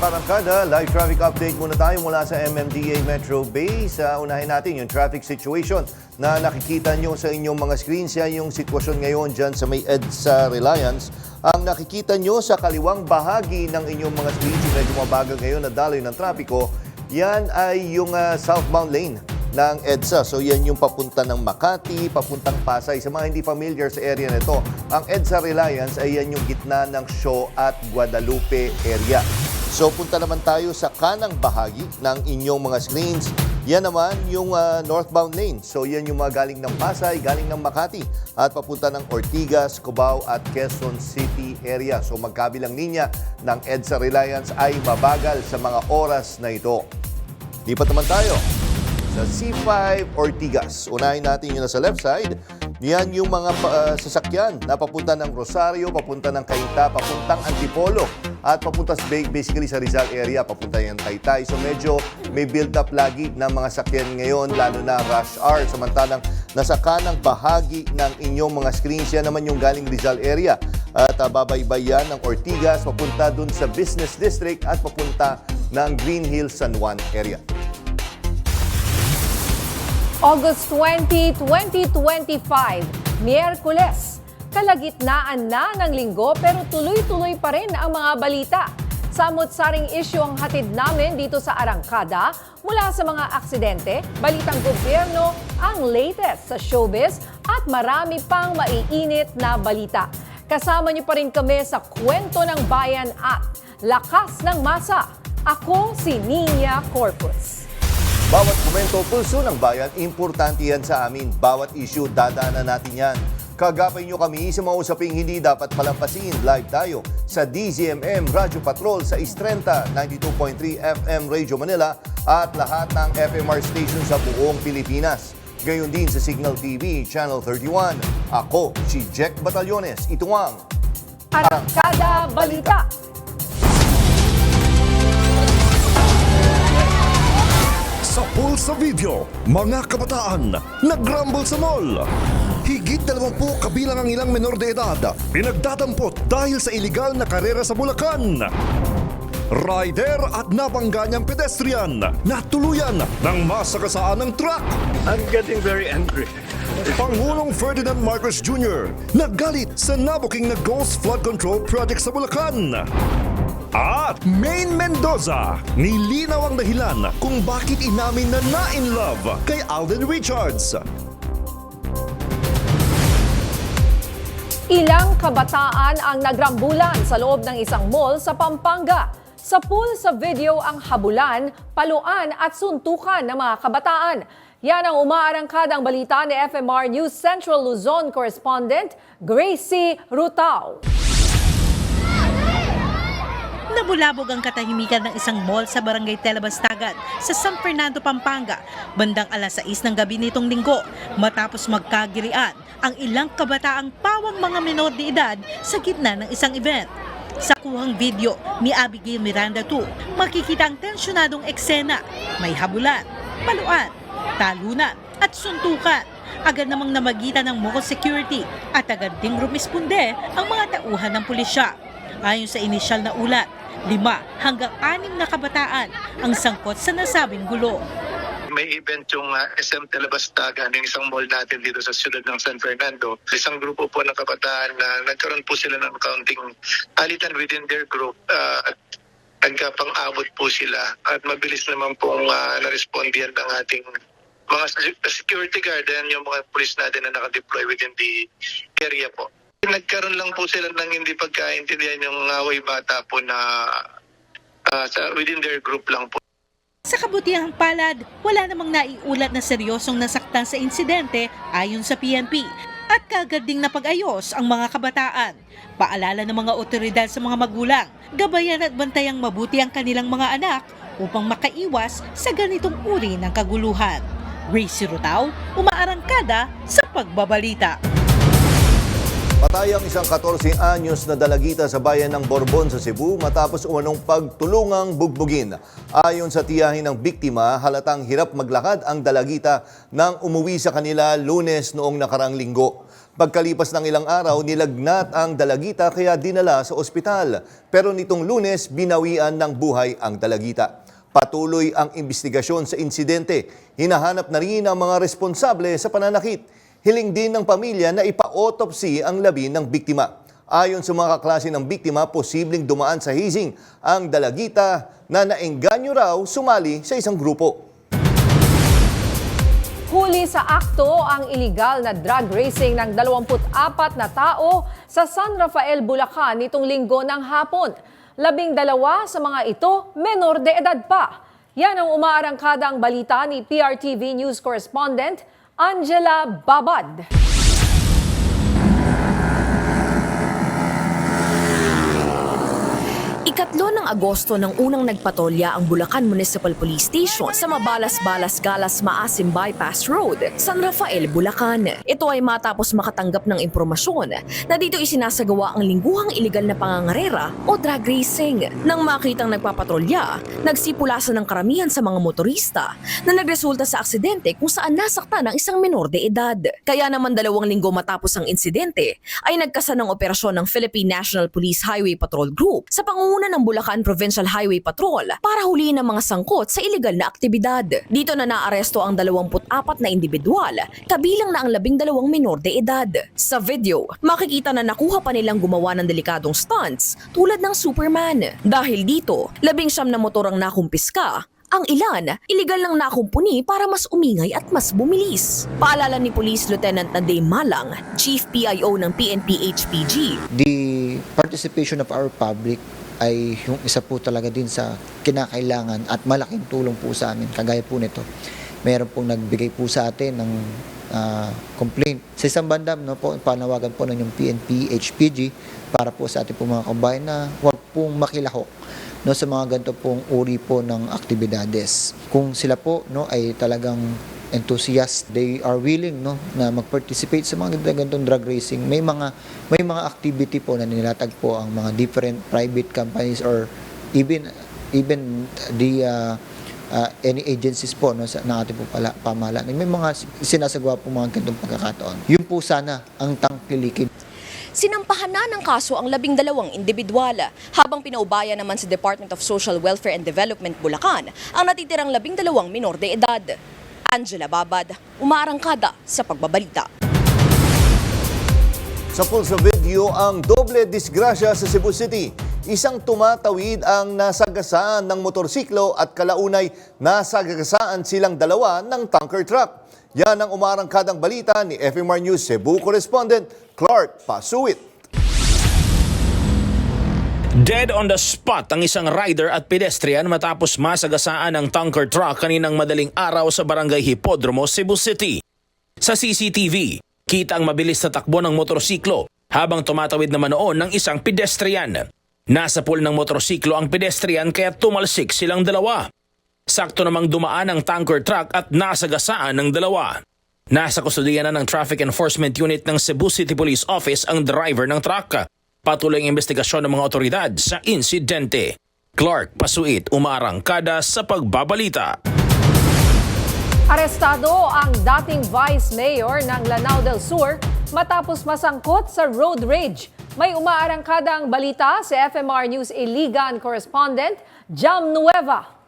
Karangkada, live traffic update muna tayo mula sa MMDA Metro Base. Unahin natin yung traffic situation na nakikita nyo sa inyong mga screens. Yan yung sitwasyon ngayon dyan sa may EDSA Reliance. Ang nakikita nyo sa kaliwang bahagi ng inyong mga screens, yung medyo mabagal ngayon na daloy ng trapiko, yan ay yung southbound lane ng EDSA. So yan yung papunta ng Makati, papuntang Pasay. Sa mga hindi familiar sa area nito, ang EDSA Reliance ay yan yung gitna ng Shaw at Guadalupe area. So punta naman tayo sa kanang bahagi ng inyong mga screens. Yan naman yung northbound lane. So yan yung mga galing ng Pasay, galing ng Makati at papunta ng Ortigas, Cubao at Quezon City area. So magkabilang linya ng EDSA Reliance ay mabagal sa mga oras na ito. Lipat naman tayo sa C5 Ortigas. Unahin natin yung nasa left side. Yan yung mga sasakyan na papunta ng Rosario, papunta ng Cainta, papuntang Antipolo at papunta basically sa Rizal area, papunta yan Taytay. So medyo may build up lagi ng mga sakyan ngayon, lalo na rush hour. Samantalang nasa kanang bahagi ng inyong mga screens, yan naman yung galing Rizal area. At babaybay yan ng Ortigas, papunta dun sa Business District at papunta ng Green Hills, San Juan area. August 20, 2025, Miyerkules. Kalagitnaan na ng linggo pero tuloy-tuloy pa rin ang mga balita. Samot-saring issue ang hatid namin dito sa Arangkada mula sa mga aksidente, balitang gobyerno, ang latest sa showbiz at marami pang maiinit na balita. Kasama niyo pa rin kami sa Kwento ng Bayan at Lakas ng Masa. Ako si Nina Corpus. Bawat komento, pulso ng bayan, importante yan sa amin. Bawat issue, dadaanan natin yan. Kagapay nyo kami sa mga usaping hindi dapat palampasin. Live tayo sa DZMM Radyo Patrol sa Istrenta, 92.3 FM Radio Manila at lahat ng FMR station sa buong Pilipinas. Gayon din sa Signal TV, Channel 31. Ako, si Jack Batallones. Ito ang Arangkada Balita. Sa pulsa video, mga kabataan nagrumble sa mall. Higit 20 kabilang ang ilang menor de edad pinagdadampot dahil sa iligal na karera sa Bulacan. Rider at nabangga niyang pedestrian na tuluyan ng masagasaan ng truck. I'm getting very angry. Pangulong Ferdinand Marcos Jr. naggalit sa nabuking na Ghost Flood Control Project sa Bulacan. At Maine Mendoza, nilinaw ang dahilan kung bakit inamin na na-in love kay Alden Richards. Ilang kabataan ang nagrambulan sa loob ng isang mall sa Pampanga. Sa pool sa video ang habulan, paluan at suntukan ng mga kabataan. Yan ang umaarangkadang balita ni FMR News Central Luzon correspondent Gracie Rutao. Nabulabog ang katahimikan ng isang mall sa Barangay Telebastagan sa San Fernando, Pampanga, bandang alas 6 ng gabi nitong linggo matapos magkagirian ang ilang kabataang pawang mga menor de edad sa gitna ng isang event. Sa kuhang video ni Abigail Miranda 2, makikita ang tensyonadong eksena, may habulan, paluan, talunan at suntukan. Agad namang namagitan ng mall security at agad ding rumisponde ang mga tauhan ng pulisya. Ayon sa inisyal na ulat, 5 hanggang 6 na kabataan ang sangkot sa nasabing gulo. May event yung SM Telebastagan, yung isang mall natin dito sa siyudad ng San Fernando. Isang grupo po ng kabataan na nagkaroon po sila ng kaunting alitan within their group at nagkapang-abot po sila. At mabilis naman pong na-respondihan ng ating mga security guard and yung mga police natin na nakadeploy within the area po. Nagkaroon lang po sila ng hindi pagkaintindihan yung away bata po na within their group lang po. Sa kabutihang palad, wala namang naiulat na seryosong nasaktan sa insidente ayon sa PNP at kaagad ding napag-ayos ang mga kabataan. Paalala ng mga otoridad sa mga magulang, gabayan at bantayang mabuti ang kanilang mga anak upang makaiwas sa ganitong uri ng kaguluhan. Gracie Rutao, umaarangkada sa pagbabalita. Patay ang isang 14 anyos na dalagita sa bayan ng Borbon sa Cebu matapos umanong pagtulungang bugbugin. Ayon sa tiyahin ng biktima, halatang hirap maglakad ang dalagita nang umuwi sa kanila Lunes noong nakarang linggo. Pagkalipas ng ilang araw, nilagnat ang dalagita kaya dinala sa ospital. Pero nitong Lunes, binawian ng buhay ang dalagita. Patuloy ang investigasyon sa insidente. Hinahanap na rin ang mga responsable sa pananakit. Hiling din ng pamilya na ipa-autopsy ang labi ng biktima. Ayon sa mga kaklase ng biktima, posibleng dumaan sa hazing ang dalagita na naengganyo raw sumali sa isang grupo. Huli sa akto ang iligal na drag racing ng 24 na tao sa San Rafael, Bulacan nitong linggo ng hapon. 12 sa mga ito, menor de edad pa. Yan ang umaarangkadang balita ni PRTV News Correspondent Angela Babad. Ikatlo ng Agosto nang unang nagpatolya ang Bulacan Municipal Police Station sa Mabalas-Balas-Galas Maasim Bypass Road, San Rafael, Bulacan. Ito ay matapos makatanggap ng impormasyon na dito isinasagawa ang lingguhang iligal na pangangarera o drag racing. Nang makitang nagpapatrolya, nagsipulasan ng karamihan sa mga motorista na nagresulta sa aksidente kung saan nasaktan ang isang menor de edad. Kaya naman 2 linggo matapos ang insidente ay nagkasa ng operasyon ng Philippine National Police Highway Patrol Group sa pangunguna ng Bulacan Provincial Highway Patrol para huliin ang mga sangkot sa iligal na aktibidad. Dito na naaresto ang 24 na individual, kabilang na ang 12 menor de edad. Sa video, makikita na nakuha pa nilang gumawa ng delikadong stunts tulad ng Superman. Dahil dito, 19 na motor ang nakumpiska. Ang ilan, iligal lang nakumpuni para mas umingay at mas bumilis. Paalala ni Police Lieutenant Naday Malang, Chief PIO ng PNP HPG. The participation of our public ay yung isa po talaga din sa kinakailangan at malaking tulong po sa amin. Kagaya po nito, meron pong nagbigay po sa atin ng complaint. Sa isang banda, no, po, panawagan po ng yung PNP HPG para po sa ating po mga kabayan na huwag pong makilahok, no, sa mga ganito pong uri po ng aktibidades. Kung sila po, no, ay talagang enthusiast, they are willing, no, na mag-participate sa mga ganitong drag racing. May mga activity po na nilatag po ang mga different private companies or even the any agencies po, no, ng ating po pamahalaan. May mga sinasagawa po mga ganitong pagkakataon. Yun po sana ang tangkilikin. Sinampahan na ng kaso ang 12 individual, habang pinaubaya naman sa Department of Social Welfare and Development Bulacan ang natitirang 12 minor de edad. Angela Babad, umaarangkada sa pagbabalita. Sa pulsa video, ang doble disgrasya sa Cebu City. Isang tumatawid ang nasagasaan ng motorsiklo at kalaunay nasagasaan silang 2 ng tanker truck. Yan ang umaarangkadang balita ni FMR News Cebu Correspondent Clark Pasuit. Dead on the spot ang isang rider at pedestrian matapos masagasaan ng tanker truck kaninang madaling araw sa Barangay Hipodromo, Cebu City. Sa CCTV, kita ang mabilis na takbo ng motorsiklo habang tumatawid naman noon ng isang pedestrian. Nasa pool ng motorsiklo ang pedestrian kaya tumalsik silang 2. Sakto namang dumaan ang tanker truck at nasagasaan ng 2. Nasa kustudiyan na ng Traffic Enforcement Unit ng Cebu City Police Office ang driver ng truck. Patuloy ang investigasyon ng mga otoridad sa insidente. Clark Pasuit, umaarangkada sa pagbabalita. Arestado ang dating Vice Mayor ng Lanao del Sur matapos masangkot sa road rage. May umaarangkadang balita sa FMR News Iligan correspondent Jam Nueva.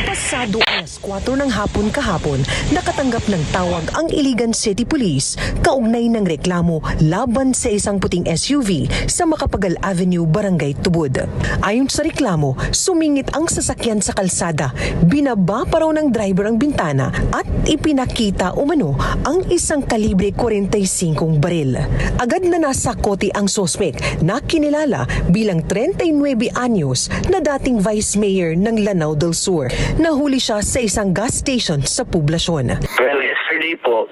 Pasado alas 4 ng hapon kahapon, nakatanggap ng tawag ang Iligan City Police kaugnay ng reklamo laban sa isang puting SUV sa Macapagal Avenue, Barangay Tubod. Ayon sa reklamo, sumingit ang sasakyan sa kalsada, binaba pa raw ng driver ang bintana at ipinakita umano ang isang kalibre 45 baril. Agad na nasa kote ang sospek na kinilala bilang 39 anyos na dating Vice Mayor ng Lanao del Sur. Nahuli siya sa isang gas station sa poblasyon. Well, yesterday po,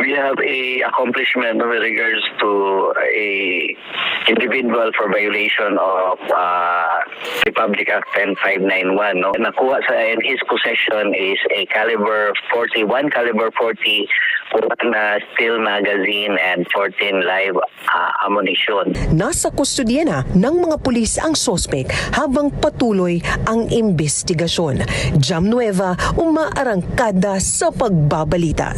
we have a accomplishment with regards to a individual for violation of Republic Act 10591. No? Nakuha sa in his possession is a caliber 40 1 steel magazine and 14 live ammunition. Nasa kustodiya na ng mga pulis ang sospek habang patuloy ang investigasyon. Jam Nueva, umaarangkada sa pagbabalita.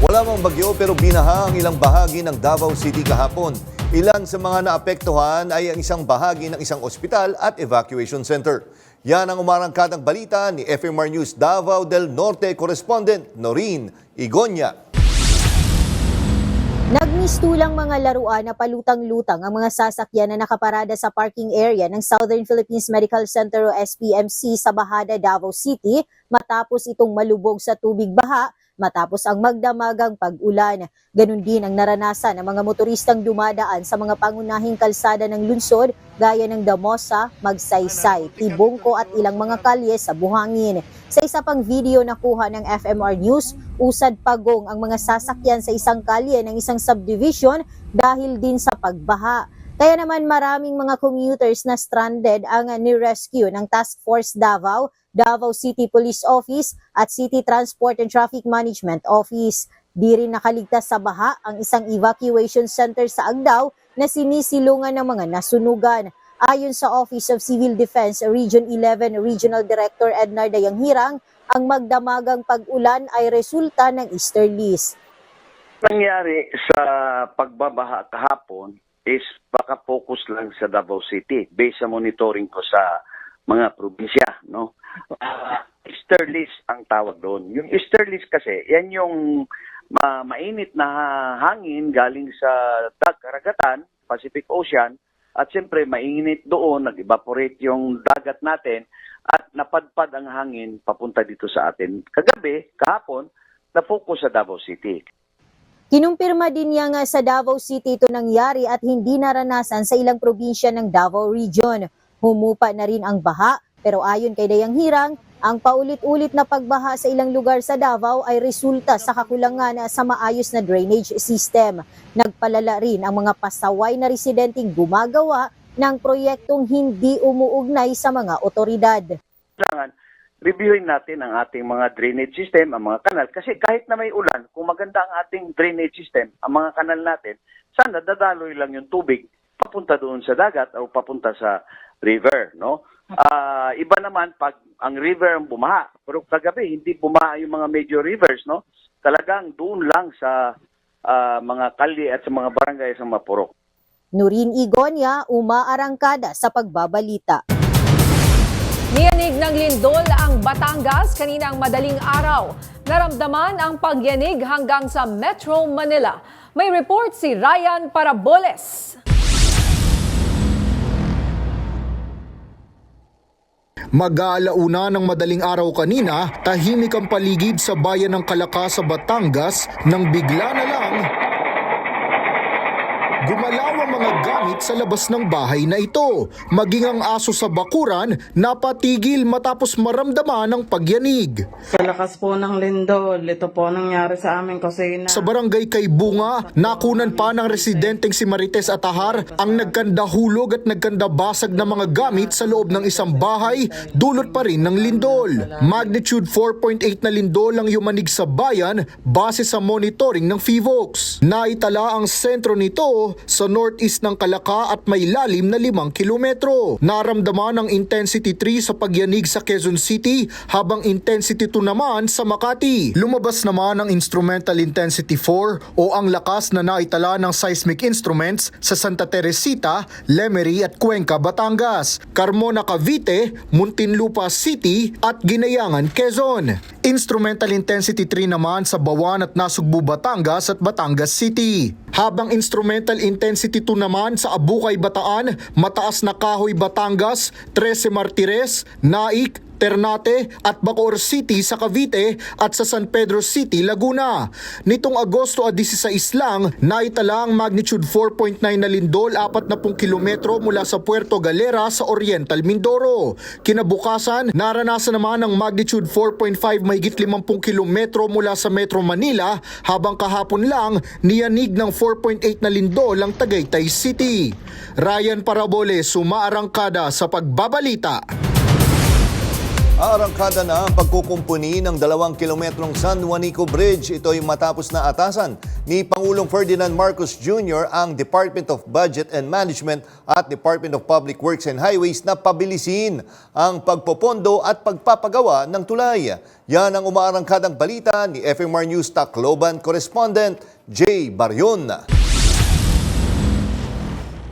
Wala mang bagyo pero binaha ang ilang bahagi ng Davao City kahapon. Ilan sa mga naapektuhan ay ang isang bahagi ng isang ospital at evacuation center. Yan ang umarangkadang balita ni FMR News Davao del Norte correspondent Noreen Igonya. Nagmistulang mga laruan na palutang-lutang ang mga sasakyan na nakaparada sa parking area ng Southern Philippines Medical Center o SPMC sa Bahada, Davao City matapos itong malubog sa tubig baha matapos ang magdamagang pag-ulan. Ganun din ang naranasan ng mga motoristang dumadaan sa mga pangunahing kalsada ng lungsod gaya ng Damosa, Magsaysay, Tibungko at ilang mga kalye sa buhangin. Sa isa pang video na kuha ng FMR News, usad pagong ang mga sasakyan sa isang kalye ng isang subdivision dahil din sa pagbaha. Kaya naman maraming mga commuters na stranded ang ni-rescue ng Task Force Davao, Davao City Police Office at City Transport and Traffic Management Office. Di rin nakaligtas sa baha ang isang evacuation center sa Agdao na sinisilungan ng mga nasunugan. Ayon sa Office of Civil Defense Region 11 Regional Director Ednar Dayanghirang, ang magdamagang pag-ulan ay resulta ng easterlies. Nangyari sa pagbabaha kahapon is baka focus lang sa Davao City based sa monitoring ko sa mga probinsya, no? Easterlies ang tawag doon. Yung easterlies kasi, yan yung mainit na hangin galing sa karagatan, Pacific Ocean, at siyempre mainit doon, nag-evaporate yung dagat natin, at napadpad ang hangin papunta dito sa atin. Kagabi, kahapon, na-focus sa Davao City. Kinumpirma din niya nga sa Davao City ito nangyari at hindi naranasan sa ilang probinsya ng Davao Region. Humupa na rin ang baha, pero ayon kay Dayanghirang, ang paulit-ulit na pagbaha sa ilang lugar sa Davao ay resulta sa kakulangan sa maayos na drainage system. Nagpalala rin ang mga pasaway na residenteng gumagawa ng proyektong hindi umuugnay sa mga otoridad. Kailangan reviewin natin ang ating mga drainage system, ang mga kanal. Kasi kahit na may ulan, kung maganda ang ating drainage system, ang mga kanal natin, sana dadaloy lang yung tubig papunta doon sa dagat o papunta sa river, no? Iba naman pag ang river ang bumaha. Pero kagabi, hindi bumaha yung mga major rivers, no? Talagang doon lang sa mga kalye at sa mga barangay sa Mapurok. Noreen Igonya, umaarangkada sa pagbabalita. Niyanig ng lindol ang Batangas kaninang madaling araw. Naramdaman ang pagyanig hanggang sa Metro Manila. May report si Ryan Paraboles. Mag-aalauna ng madaling araw kanina, tahimik ang paligid sa bayan ng Calaca sa Batangas nang bigla na lang gumalaw ang mga gamit sa labas ng bahay na ito. Maging ang aso sa bakuran napatigil matapos maramdaman ng pagyanig. Sa lakas po ng lindol, ito po nangyari sa aming kusina. Sa barangay Kaibunga, nakunan pa ng residenteng si Marites Atahar ang nagkandahulog at nagkandabasag na mga gamit sa loob ng isang bahay, dulot pa rin ng lindol. Magnitude 4.8 na lindol ang yumanig sa bayan base sa monitoring ng FIVOX. Naitala ang sentro nito sa northeast ng Calaca at may lalim na 5 kilometro. Naramdaman ang intensity 3 sa pagyanig sa Quezon City habang intensity 2 naman sa Makati. Lumabas naman ang instrumental intensity 4 o ang lakas na naitala ng seismic instruments sa Santa Teresita, Lemery at Cuenca, Batangas, Carmona, Cavite, Muntinlupa City at Ginayangan, Quezon. Instrumental intensity 3 naman sa Bawan at Nasugbu, Batangas at Batangas City. Habang instrumental intensity 2 naman sa Abukay, Bataan, Mataas na Kahoy, Batangas, 13 Martires, Naik, Ternate at Bacoor City sa Cavite at sa San Pedro City, Laguna. Nitong Agosto 16 lang, naitala ang magnitude 4.9 na lindol 40 kilometro mula sa Puerto Galera sa Oriental Mindoro. Kinabukasan, naranasan naman ang magnitude 4.5 mahigit 50 kilometro mula sa Metro Manila, habang kahapon lang niyanig ng 4.8 na lindol ang Tagaytay City. Ryan Paraboles, umaarangkada sa pagbabalita. Aarangkada na ang pagkukumpuni ng 2 kilometrong San Juanico Bridge. Ito ay matapos na atasan ni Pangulong Ferdinand Marcos Jr. ang Department of Budget and Management at Department of Public Works and Highways na pabilisin ang pagpopondo at pagpapagawa ng tulay. Yan ang umaarangkadang balita ni FMR News Tacloban correspondent Jay Baryon.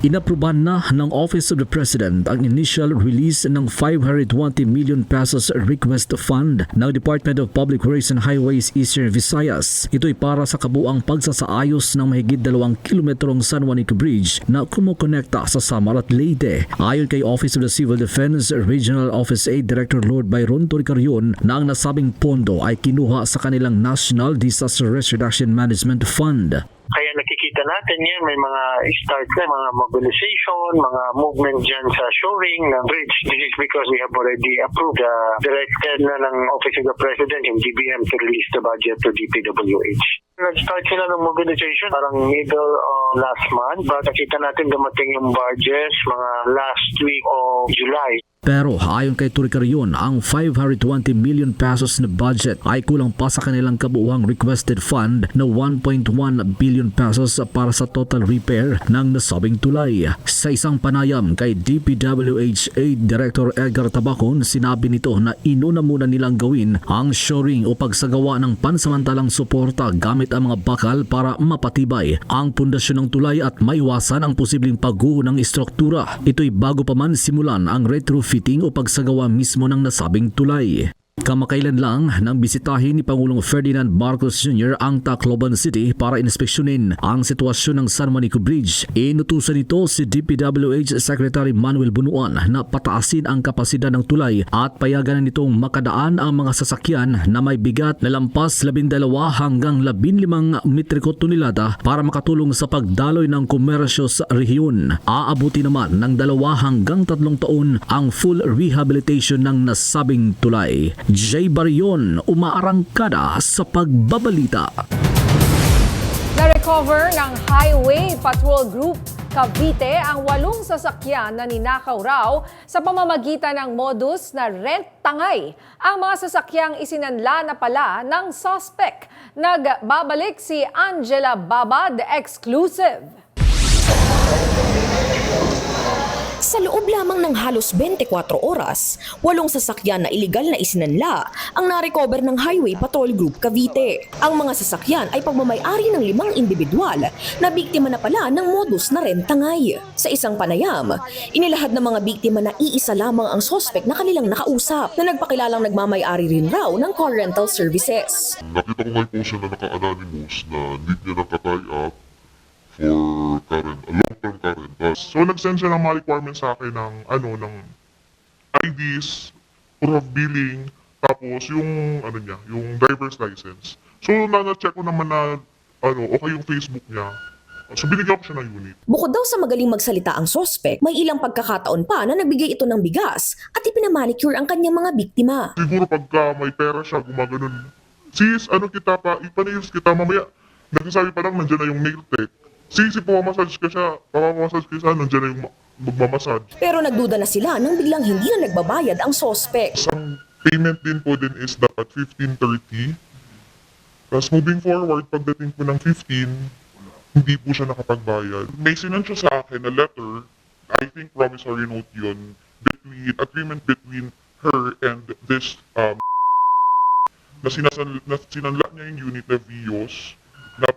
Inaprubahan na ng Office of the President ang initial release ng 520 million pesos request fund ng Department of Public Works and Highways Eastern Visayas. Ito'y para sa kabuang pagsasaayos ng mahigit 2 kilometrong San Juanico Bridge na kumukonekta sa Samar at Leyte. Ayon kay Office of the Civil Defense Regional Office Aid Director Lord Byron Toricarion na ang nasabing pondo ay kinuha sa kanilang National Disaster Risk Reduction Management Fund. Kaya nakikita natin yan, may mga start na, mga mobilization, mga movement dyan sa shoring ng bridge. This is because we have already approved, directed na ng Office of the President, yung DBM, to release the budget to DPWH. Nag-start sila ng mobilization parang middle of last month, but nakita natin dumating yung barges mga last week of July. Pero ayon kay Toricarion, ang 520 million pesos na budget ay kulang pa sa kanilang kabuuang requested fund na 1.1 billion pesos para sa total repair ng nasabing tulay. Sa isang panayam kay DPWH Aid Director Edgar Tabacon, sinabi nito na inuna muna nilang gawin ang shoring o pagsagawa ng pansamantalang suporta gamit ang mga bakal para mapatibay ang pundasyon ng tulay at maiwasan ang posibleng pagguho ng istruktura. Ito'y bago pa man simulan ang retrofitting o pagsagawa mismo ng nasabing tulay. Kamakailan lang nang bisitahin ni Pangulong Ferdinand Marcos Jr. ang Tacloban City para inspeksyonin ang sitwasyon ng San Juanico Bridge. Inutusan nito si DPWH Secretary Manuel Bunuan na pataasin ang kapasidad ng tulay at payagan nitong makadaan ang mga sasakyan na may bigat na lampas 12 hanggang 15 metriko tonelada para makatulong sa pagdaloy ng komersyo sa rehiyon. Aabuti naman ng 2 hanggang 3 taon ang full rehabilitation ng nasabing tulay. Jay Baryon, umaarangkada sa pagbabalita. Na-recover ng Highway Patrol Group Cavite ang 8 sasakyan na ninakaw raw sa pamamagitan ng modus na rent-tangay. Ang mga sasakyang isinanla na pala ng suspect. Nagbabalik si Angela Babad, exclusive. Sa loob lamang ng halos 24 oras, 8 sasakyan na iligal na isinanla ang narecover ng Highway Patrol Group Cavite. Ang mga sasakyan ay pagmamay-ari ng 5 individual na biktima na pala ng modus na rent-tangay. Sa isang panayam, inilahad ng mga biktima na iisa lamang ang suspect na kanilang nakausap na nagpakilalang nagmamay-ari rin raw ng car rental services. Nakita ko ngayon po siya na naka-anonymous na need niya nakatie up for current, long-term current. So nag-send siya ng mga requirements sa akin ng IDs, proof of billing, tapos yung yung driver's license. So na-check ko naman na okay yung Facebook niya. So binigyan ko siya ng unit. Bukod daw sa magaling magsalita ang suspect, may ilang pagkakataon pa na nagbigay ito ng bigas at ipinamanicure ang kanyang mga biktima. Siguro pagka may pera siya, gumaganon. Sis, kita pa, ipanails kita mamaya. Nagsasabi pa lang, nandiyan na yung nail tech. Sis, pamamassage ka siya, nandiyan na yung magmamassage. Pero nagduda na sila nang biglang hindi na nagbabayad ang suspect. Ang payment din po din is dapat 15:30. Tapos moving forward, pagdating po ng 15, hindi po siya nakapagbayad. May sinend siya sa akin na letter, I think promissory note yun, agreement between her and this na sinanla niya yung unit na Vios na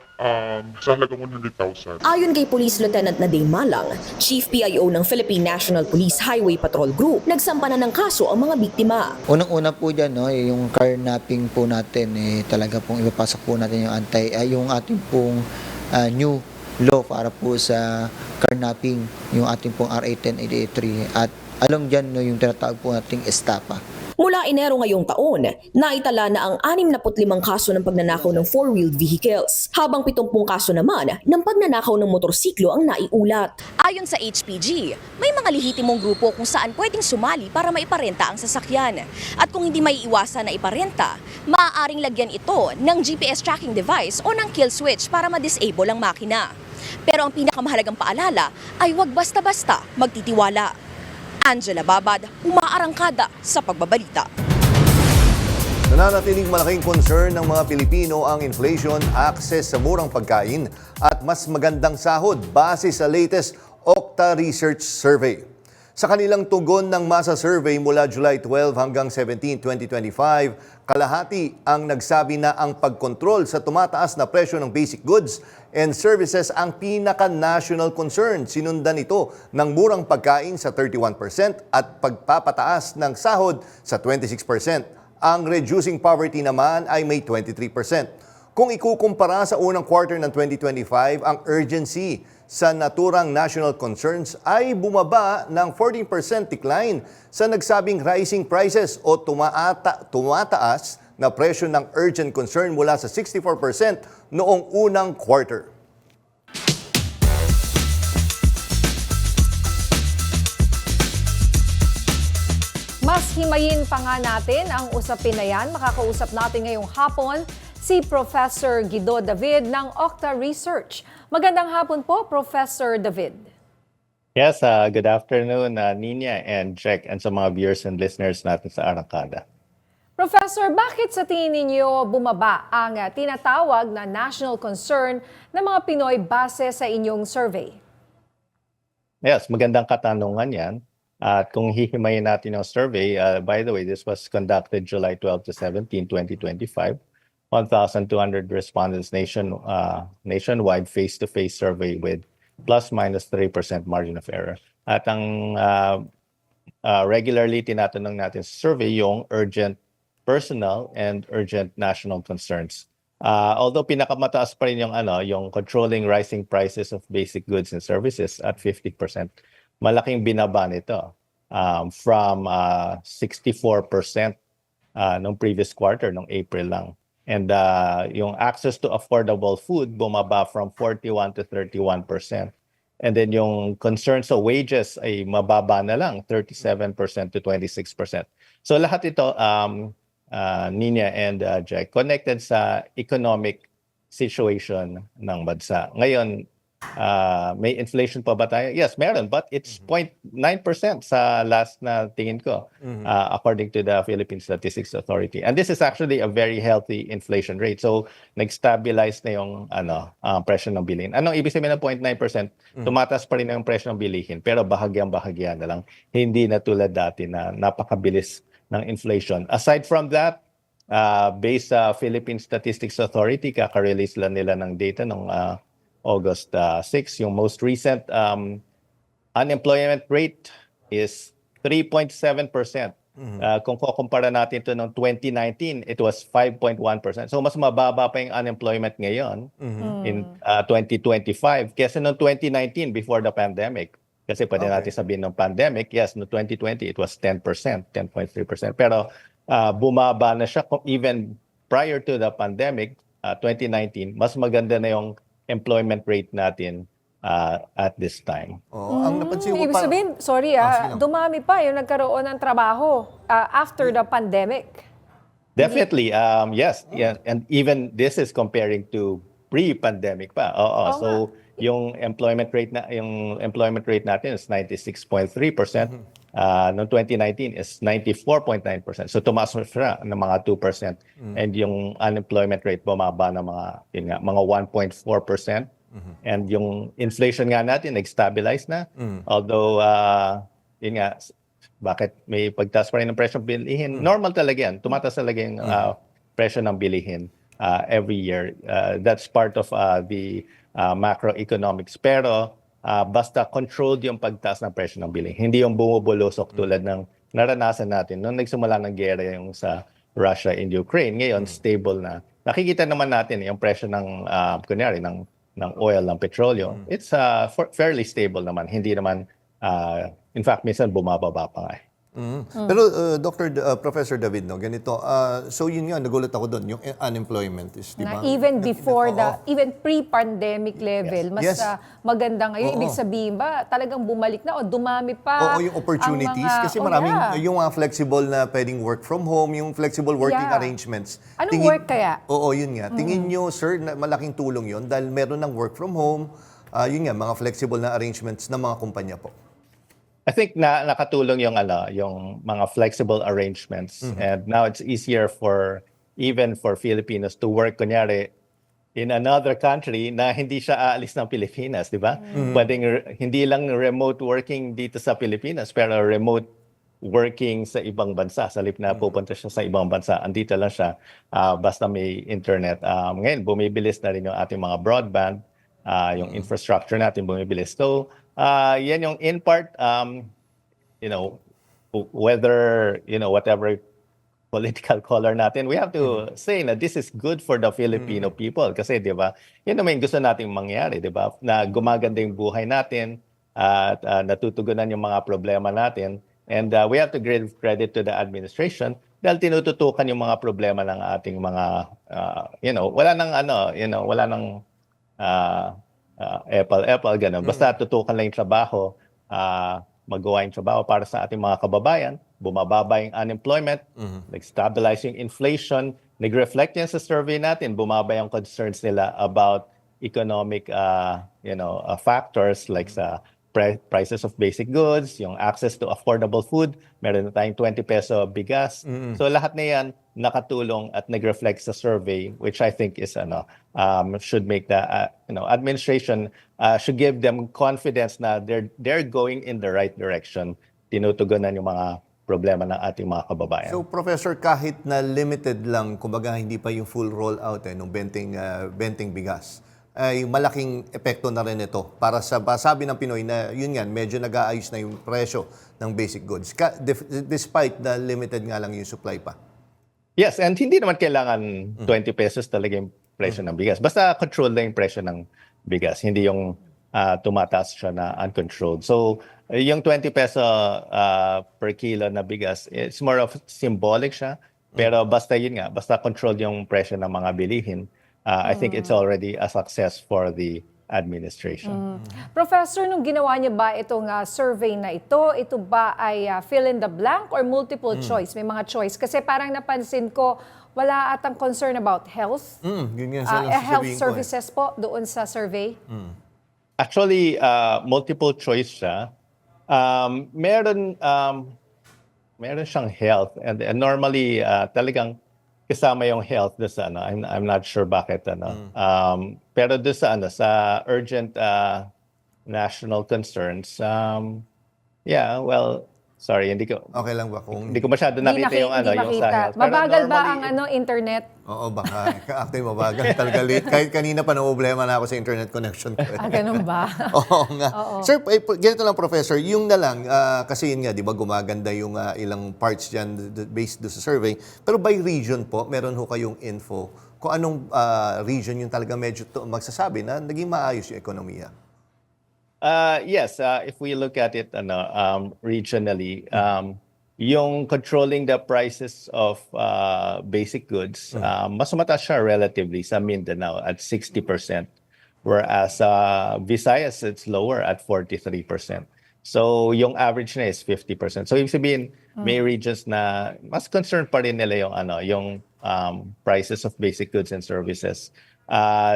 sa halagang 100,000. Ayon kay Police Lieutenant Naday Malang, Chief PIO ng Philippine National Police Highway Patrol Group, nagsampa na ng kaso ang mga biktima. Unang-una po dyan, yung carnapping po natin, talaga pong ipapasok po natin yung ating pong new law para po sa carnapping, yung ating pong RA 10883 at along dyan yung tinatawag po nating estapa. Mula Enero ngayong taon, naitala na ang 65 kaso ng pagnanakaw ng 4-wheeled vehicles, habang 70 kaso naman ng pagnanakaw ng motorsiklo ang naiulat. Ayon sa HPG, may mga lehitimong grupo kung saan pwedeng sumali para maiparenta ang sasakyan. At kung hindi maiiwasan na iparenta, maaaring lagyan ito ng GPS tracking device o ng kill switch para ma-disable ang makina. Pero ang pinakamahalagang paalala ay huwag basta-basta magtitiwala. Angela Babad, umaarangkada sa pagbabalita. Nananatiling malaking concern ng mga Pilipino ang inflation, access sa murang pagkain at mas magandang sahod base sa latest Okta Research Survey. Sa kanilang tugon ng masa survey mula July 12 hanggang 17, 2025, kalahati ang nagsabi na ang pagkontrol sa tumataas na presyo ng basic goods and services ang pinaka-national concern. Sinundan ito ng murang pagkain sa 31% at pagpapataas ng sahod sa 26%. Ang reducing poverty naman ay may 23%. Kung ikukumpara sa unang quarter ng 2025, ang urgency sa naturang national concerns ay bumaba ng 14% decline sa nagsabing rising prices o tumataas na presyo ng urgent concern mula sa 64% noong unang quarter. Mas himayin pa nga natin ang usapin na yan. Makakausap natin ngayong hapon si Professor Guido David ng Okta Research. Magandang hapon po, Professor David. Yes, good afternoon, Nina and Jack, and sa mga viewers and listeners natin sa Arangkada. Professor, bakit sa tingin ninyo bumaba ang tinatawag na national concern ng mga Pinoy base sa inyong survey? Yes, magandang katanungan yan. At kung hihimayin natin ang survey, by the way, this was conducted July 12 to 17, 2025. 1,200 respondents nationwide face-to-face survey with plus-minus 3% margin of error. At ang regularly tinatanong natin sa survey yung urgent personal and urgent national concerns. Although pinakamataas pa rin yung controlling rising prices of basic goods and services at 50%. Malaking binaba nito from 64% nung previous quarter, nung April lang. And yung access to affordable food bumaba from 41 to 31%. And then yung concern sa wages ay mababa na lang, 37% to 26%. So lahat ito, Nina and Jack, connected sa economic situation ng bansa. Ngayon, may inflation pa ba tayo? Yes, meron, but it's 0.9% sa last na tingin ko, according to the Philippine Statistics Authority. And this is actually a very healthy inflation rate. So, nag-stabilize na yung presyo ng bilihin. Anong ibig sabihin ng 0.9%? Tumataas pa rin ang presyo ng bilihin, pero bahagyang-bahagya na lang. Hindi na tulad dati na napakabilis ng inflation. Aside from that, based sa Philippine Statistics Authority, kaka-release lang nila ng data ng August 6. Yung most recent unemployment rate is 3.7%. Kung kukumpara natin ito noong 2019, it was 5.1%. So mas mababa pa yung unemployment ngayon in 2025 kesa noong 2019 before the pandemic. Kasi pwede natin sabihin ng pandemic, yes, no 2020 it was 10%, 10.3%. Pero bumaba na siya even prior to the pandemic, 2019, mas maganda na yung employment rate natin at this time. Ang napansin ko Ibig sabihin, sorry dumami pa yung nagkaroon ng trabaho after the pandemic. Definitely, yes. Yeah. And even this is comparing to pre-pandemic pa. So yung employment rate natin is 96.3%. Noong 2019 is 94.9%. So tumaas siya ng mga 2%. And yung unemployment rate bumaba ng mga 1.4%. And yung inflation nga natin nag-stabilize na. Although bakit may pagtaas pa rin ng presyo ng bilihin? Normal talaga yan. Tumataas talaga yung presyo ng bilihin every year. That's part of the macroeconomics. Pero basta controlled yung pagtaas ng presyo ng bilihin. Hindi yung bumubulusok tulad ng naranasan natin nung nagsimula ng gera yung sa Russia and Ukraine. Ngayon, stable na. Nakikita naman natin yung presyo ng, kunyari, ng oil, ng petrolyo. It's fairly stable naman. Hindi naman, in fact, minsan bumababa pa nga. Pero Professor David, ganito. So yun nga, nagulat ako doon, yung unemployment is, di ba? Even before even pre-pandemic level, mas maganda ngayon. Ibig sabihin ba, talagang bumalik na o dumami pa? Oo, yung opportunities. Kasi maraming, yung flexible na pwedeng work from home, yung flexible working arrangements. Anong work kaya? Oo, yun nga. Tingin nyo, sir, malaking tulong yun dahil meron ng work from home, yun nga, mga flexible na arrangements ng mga kumpanya po. I think na nakatulong yung mga flexible arrangements, and now it's easier even for Filipinos to work kunyari in another country na hindi siya aalis ng Pilipinas, di ba? Pwedeng hindi lang remote working dito sa Pilipinas, pero remote working sa ibang bansa. Sa halip na pupunta siya sa ibang bansa, andito lang siya basta may internet. Ngayon, bumibilis na rin yung ating mga broadband, yung infrastructure natin bumibilis. So, yan yung in part, whether, whatever political color natin, we have to say na this is good for the Filipino people. Kasi, di ba, yun naman gusto nating mangyari, di ba? Na gumaganda yung buhay natin at natutugunan yung mga problema natin. And we have to give credit to the administration dahil tinututukan yung mga problema ng ating mga, wala nang apple, gano'n. Basta tutukan lang yung trabaho, magawa yung trabaho para sa ating mga kababayan, bumababa yung unemployment, nag-stabilize yung inflation, nag-reflect yan sa survey natin, bumaba yung concerns nila about economic factors like sa prices of basic goods, yung access to affordable food, meron na tayong 20 peso bigas. So lahat na yan nakatulong at nag-reflect sa survey, which I think is should make the administration should give them confidence na they're going in the right direction, tinutugunan yung mga problema ng ating mga kababayan. So, Professor, kahit na limited lang, kumbaga hindi pa yung full rollout ng benting bigas, ay malaking epekto na rin ito para sa sabi ng Pinoy na yun nga, medyo nag-aayos na yung presyo ng basic goods despite the limited nga lang yung supply pa. Yes, and hindi naman kailangan 20 pesos talaga yung presyo ng bigas. Basta control lang yung presyo ng bigas, hindi yung tumataas siya na uncontrolled. So, yung 20 peso per kilo na bigas, it's more of symbolic siya. Pero basta yun nga, basta control yung presyo ng mga bilihin, I think it's already a success for the administration. Professor, nung ginawa niyo ba itong survey na ito ba ay fill in the blank or multiple choice? May mga choice. Kasi parang napansin ko, wala atang concern about health. Yun nga, Health services po doon sa survey. Actually, multiple choice siya. Meron siyang health, and normally talagang kasama yung health doon sa I'm not sure bakit pero doon sa urgent national concerns, sorry, hindi ko okay lang ba kung hindi ko masyado nakita yung yung sa health. Mabagal ba ang internet? Oo, baka actually mabagal talaga late. Kahit kanina pa problema na ako sa internet connection ko. Ganun ba? Oo nga. Oo. Sir, ganito lang, Professor, yung na lang, kasi yun nga, di ba, gumaganda yung ilang parts dyan based do sa survey. Pero by region po, meron ho kayong info kung anong region yung talaga medyo magsasabi na naging maayos yung ekonomiya. Yes, if we look at it regionally, yung controlling the prices of basic goods, mas mataas siya relatively sa Mindanao at 60%, whereas Visayas, it's lower at 43%. So yung average na is 50%. So ibig sabihin, may regions na mas concerned pa rin nila yung prices of basic goods and services.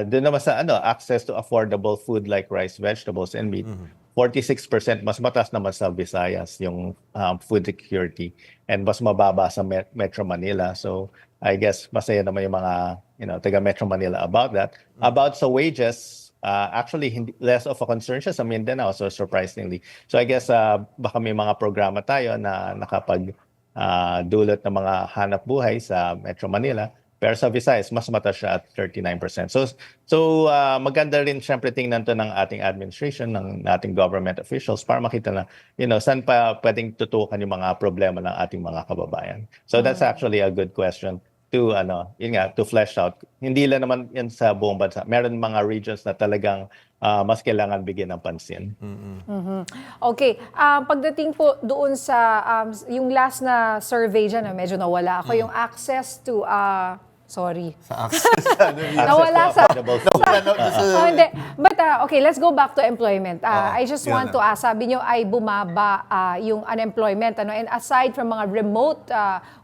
Doon naman sa access to affordable food like rice, vegetables, and meat, 46%, mas mataas naman sa Visayas yung food security, and mas mababa sa Metro Manila. So I guess masaya naman yung mga taga Metro Manila about that. About sa wages, actually less of a concern siya sa Mindanao, so surprisingly. So I guess baka may mga programa tayo na nakapag dulot ng mga hanap buhay sa Metro Manila. Pero sa Visayas, mas mataas siya at 39%. So maganda rin siyempre tingnan to ng ating administration, ng ating government officials para makita na, saan pa pwedeng tutukan yung mga problema ng ating mga kababayan. So that's actually a good question to, to flesh out. Hindi lang naman yan sa buong bansa. Meron mga regions na talagang mas kailangan bigyan ng pansin. Okay. Pagdating po doon sa, yung last na survey dyan, medyo nawala ako, yung access to, sorry. Sa access. Nawala sa... Hindi. But, okay, let's go back to employment. I just want to ask, sabi nyo ay bumaba yung unemployment. And aside from mga remote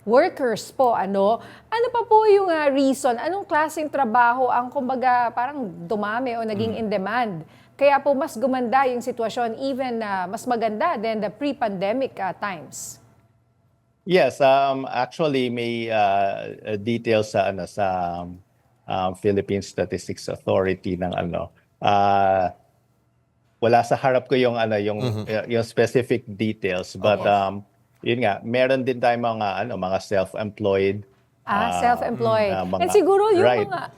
workers po, ano pa po yung reason? Anong klaseng trabaho ang kumbaga parang dumami o naging in demand? Kaya po mas gumanda yung sitwasyon, even mas maganda than the pre-pandemic times. Yes, actually may details sa Philippine Statistics Authority ng wala sa harap ko yung yung specific details, but yun nga, meron din tayong mga self-employed. Self-employed. na mga- And siguro yung right. mga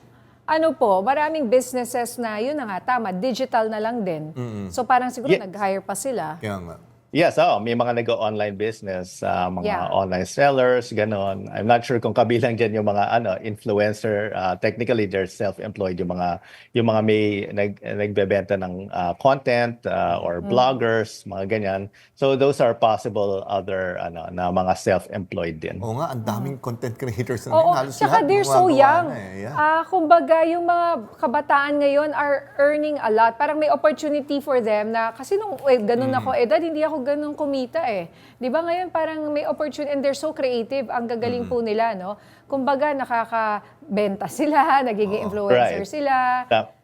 maraming businesses na yun na nga, tama, digital na lang din. So parang siguro nag-hire pa sila. Kaya nga. Yes, may mga nag-online business, mga Yeah. online sellers, ganon. I'm not sure kung kabilang dyan yung mga influencer. Technically, they're self-employed, yung mga may nagbebenta ng content or bloggers, mga ganyan. So those are possible other na mga self-employed din. Oo nga, ang daming content creators na Oo, halos tsaka lahat they're so gumagawa young. na eh. Yeah. Kumbaga, yung mga kabataan ngayon are earning a lot. Parang may opportunity for them na, kasi nung ganun ako edad, hindi ako ganun kumita eh. Di ba ngayon parang may opportunity and they're so creative. Ang gagaling po nila, no? Kumbaga, nakakabenta sila, nagiging influencer Right. sila.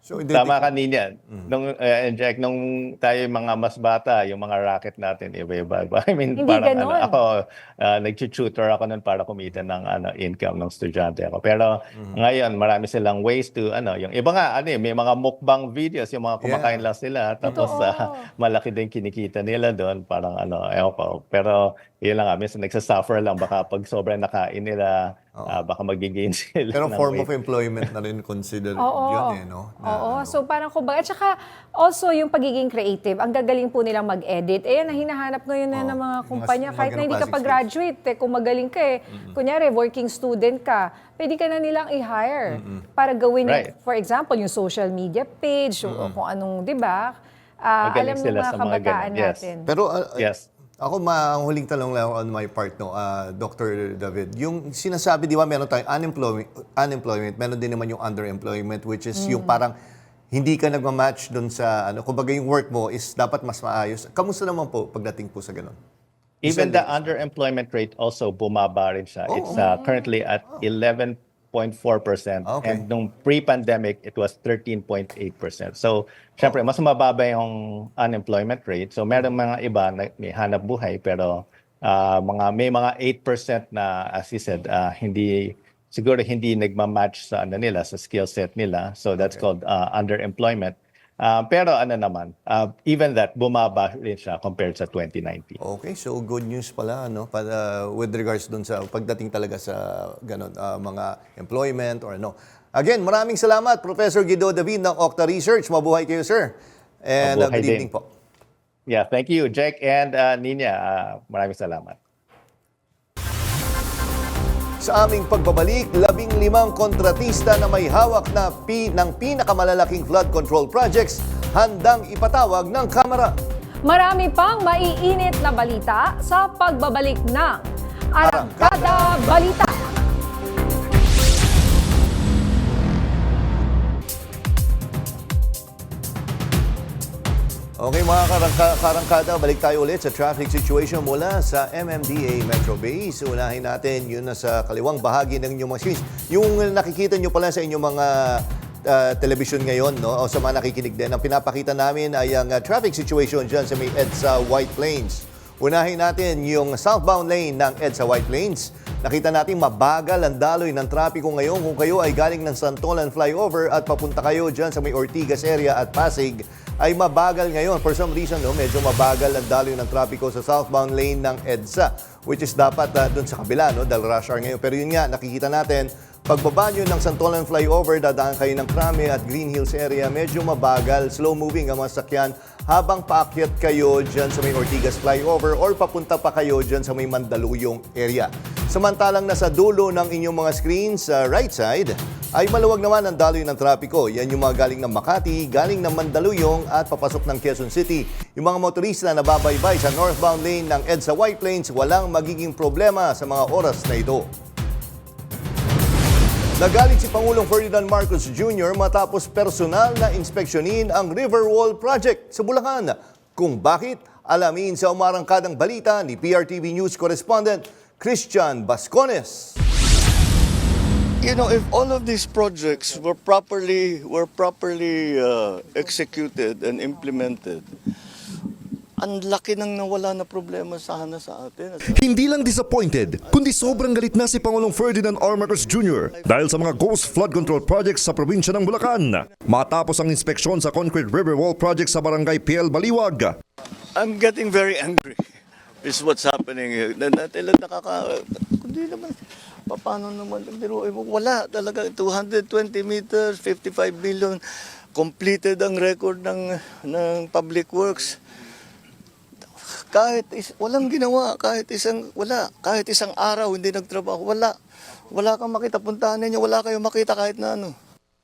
Tama ka niya. Jack, nung tayo yung mga mas bata, yung mga racket natin, iba-iba. I mean, Hindi parang ganon. ako, nag-tutor ako nun para kumita ng income ng estudyante ako. Pero ngayon, marami silang ways to, yung iba nga, may mga mukbang videos, yung mga kumakain lang sila. Tapos, malaki din kinikita nila doon. Parang ewan ko. Pero, yun lang nga, minsan nagsasuffer lang. Baka pag sobrang nakain nila, baka mag-gain sila. Pero ng form weight. of employment na rin considered Oo. yun eh, no? Oo, so parang kumbaga, at saka also yung pagiging creative, ang gagaling po nilang mag-edit. Na hinahanap ngayon na ng mga kumpanya, kahit na hindi ka pa-graduate, kung magaling ka kunyari, working student ka, pwede ka na nilang i-hire para gawin Right. for example, yung social media page, o kung anong, di ba? Magaling Alam ng sila mga sa mga kabataan ganun, yes. natin. Pero Yes. ako, ang huling tanong lang on my part, no, Dr. David, yung sinasabi, di ba, meron tayong unemployment, meron din naman yung underemployment, which is yung parang hindi ka nagmamatch doon sa, kumbaga yung work mo is dapat mas maayos. Kamusta naman po pagdating po sa ganun? Even the underemployment rate also bumaba rin siya. It's currently at 11.4%. Okay. And nung pre-pandemic, it was 13.8%. So, syempre, mas mababa yung unemployment rate. So, meron mga iba na may hanap buhay, pero may mga 8% na, as you said, siguro hindi nagmamatch sa nila, sa skill set nila. So, that's called underemployment. Pero even that, bumaba rin siya compared sa 2019. Okay, so good news pala, no? Para with regards dun sa pagdating talaga sa ganun, mga employment or ano. Again, maraming salamat, Professor Guido David ng Octa Research. Mabuhay kayo, sir. And Mabuhay good din. evening po. Yeah, thank you, Jack and Nina. Maraming salamat. Sa aming pagbabalik, 15 kontratista na may hawak ng pinakamalalaking flood control projects handang ipatawag ng Kamara. Marami pang maiinit na balita sa pagbabalik ng Arangkada Balita. Okay mga karangkada, balik tayo ulit sa traffic situation mula sa MMDA Metro Base. Unahin natin yun na sa kaliwang bahagi ng inyong mga screens. Yung nakikita nyo pala sa inyong mga television ngayon, no? O sa mga nakikinig din, ang pinapakita namin ay ang traffic situation dyan sa may EDSA White Plains. Unahin natin yung southbound lane ng EDSA White Plains. Nakita natin mabagal ang daloy ng trapiko ngayon kung kayo ay galing ng Santolan Flyover at papunta kayo dyan sa may Ortigas area at Pasig, ay mabagal ngayon. For some reason, no, medyo mabagal ang daloy ng trapiko sa southbound lane ng EDSA, which is dapat doon sa kabila, no, dahil rush hour ngayon. Pero yun nga, nakikita natin, pagbaba nyo ng Santolan Flyover, dadaan kayo ng Crame at Green Hills area, medyo mabagal, slow-moving ang mga sakyan habang paakyat kayo dyan sa may Ortigas Flyover or papunta pa kayo dyan sa may Mandaluyong area. Samantalang nasa dulo ng inyong mga screens sa right side, ay maluwag naman ang daloy ng trapiko. Yan yung mga galing ng Makati, galing ng Mandaluyong at papasok ng Quezon City. Yung mga motorista na nababaybay sa northbound lane ng EDSA White Plains, walang magiging problema sa mga oras na ito. Nagalit si Pangulong Ferdinand Marcos Jr. matapos personal na inspeksyonin ang Riverwall Project sa Bulacan. Kung bakit, alamin sa umarangkadang balita ni PRTV News Correspondent Christian Bascones. You know, if all of these projects were properly executed and implemented, ang laki nang nawala na problema sana sa atin. Hindi lang disappointed, kundi sobrang galit na si Pangulong Ferdinand R. Marcos Jr. dahil sa mga ghost flood control projects sa probinsya ng Bulacan. Matapos ang inspeksyon sa concrete river wall project sa barangay PL Baliwag. I'm getting very angry. Is what's happening here. Kundi naman, paano naman, wala talaga, 220 meters, 55 billion, completed ang record ng Public Works. Walang ginawa, kahit isang araw hindi nagtrabaho, wala kang makita, puntahan ninyo, wala kayong makita kahit na ano.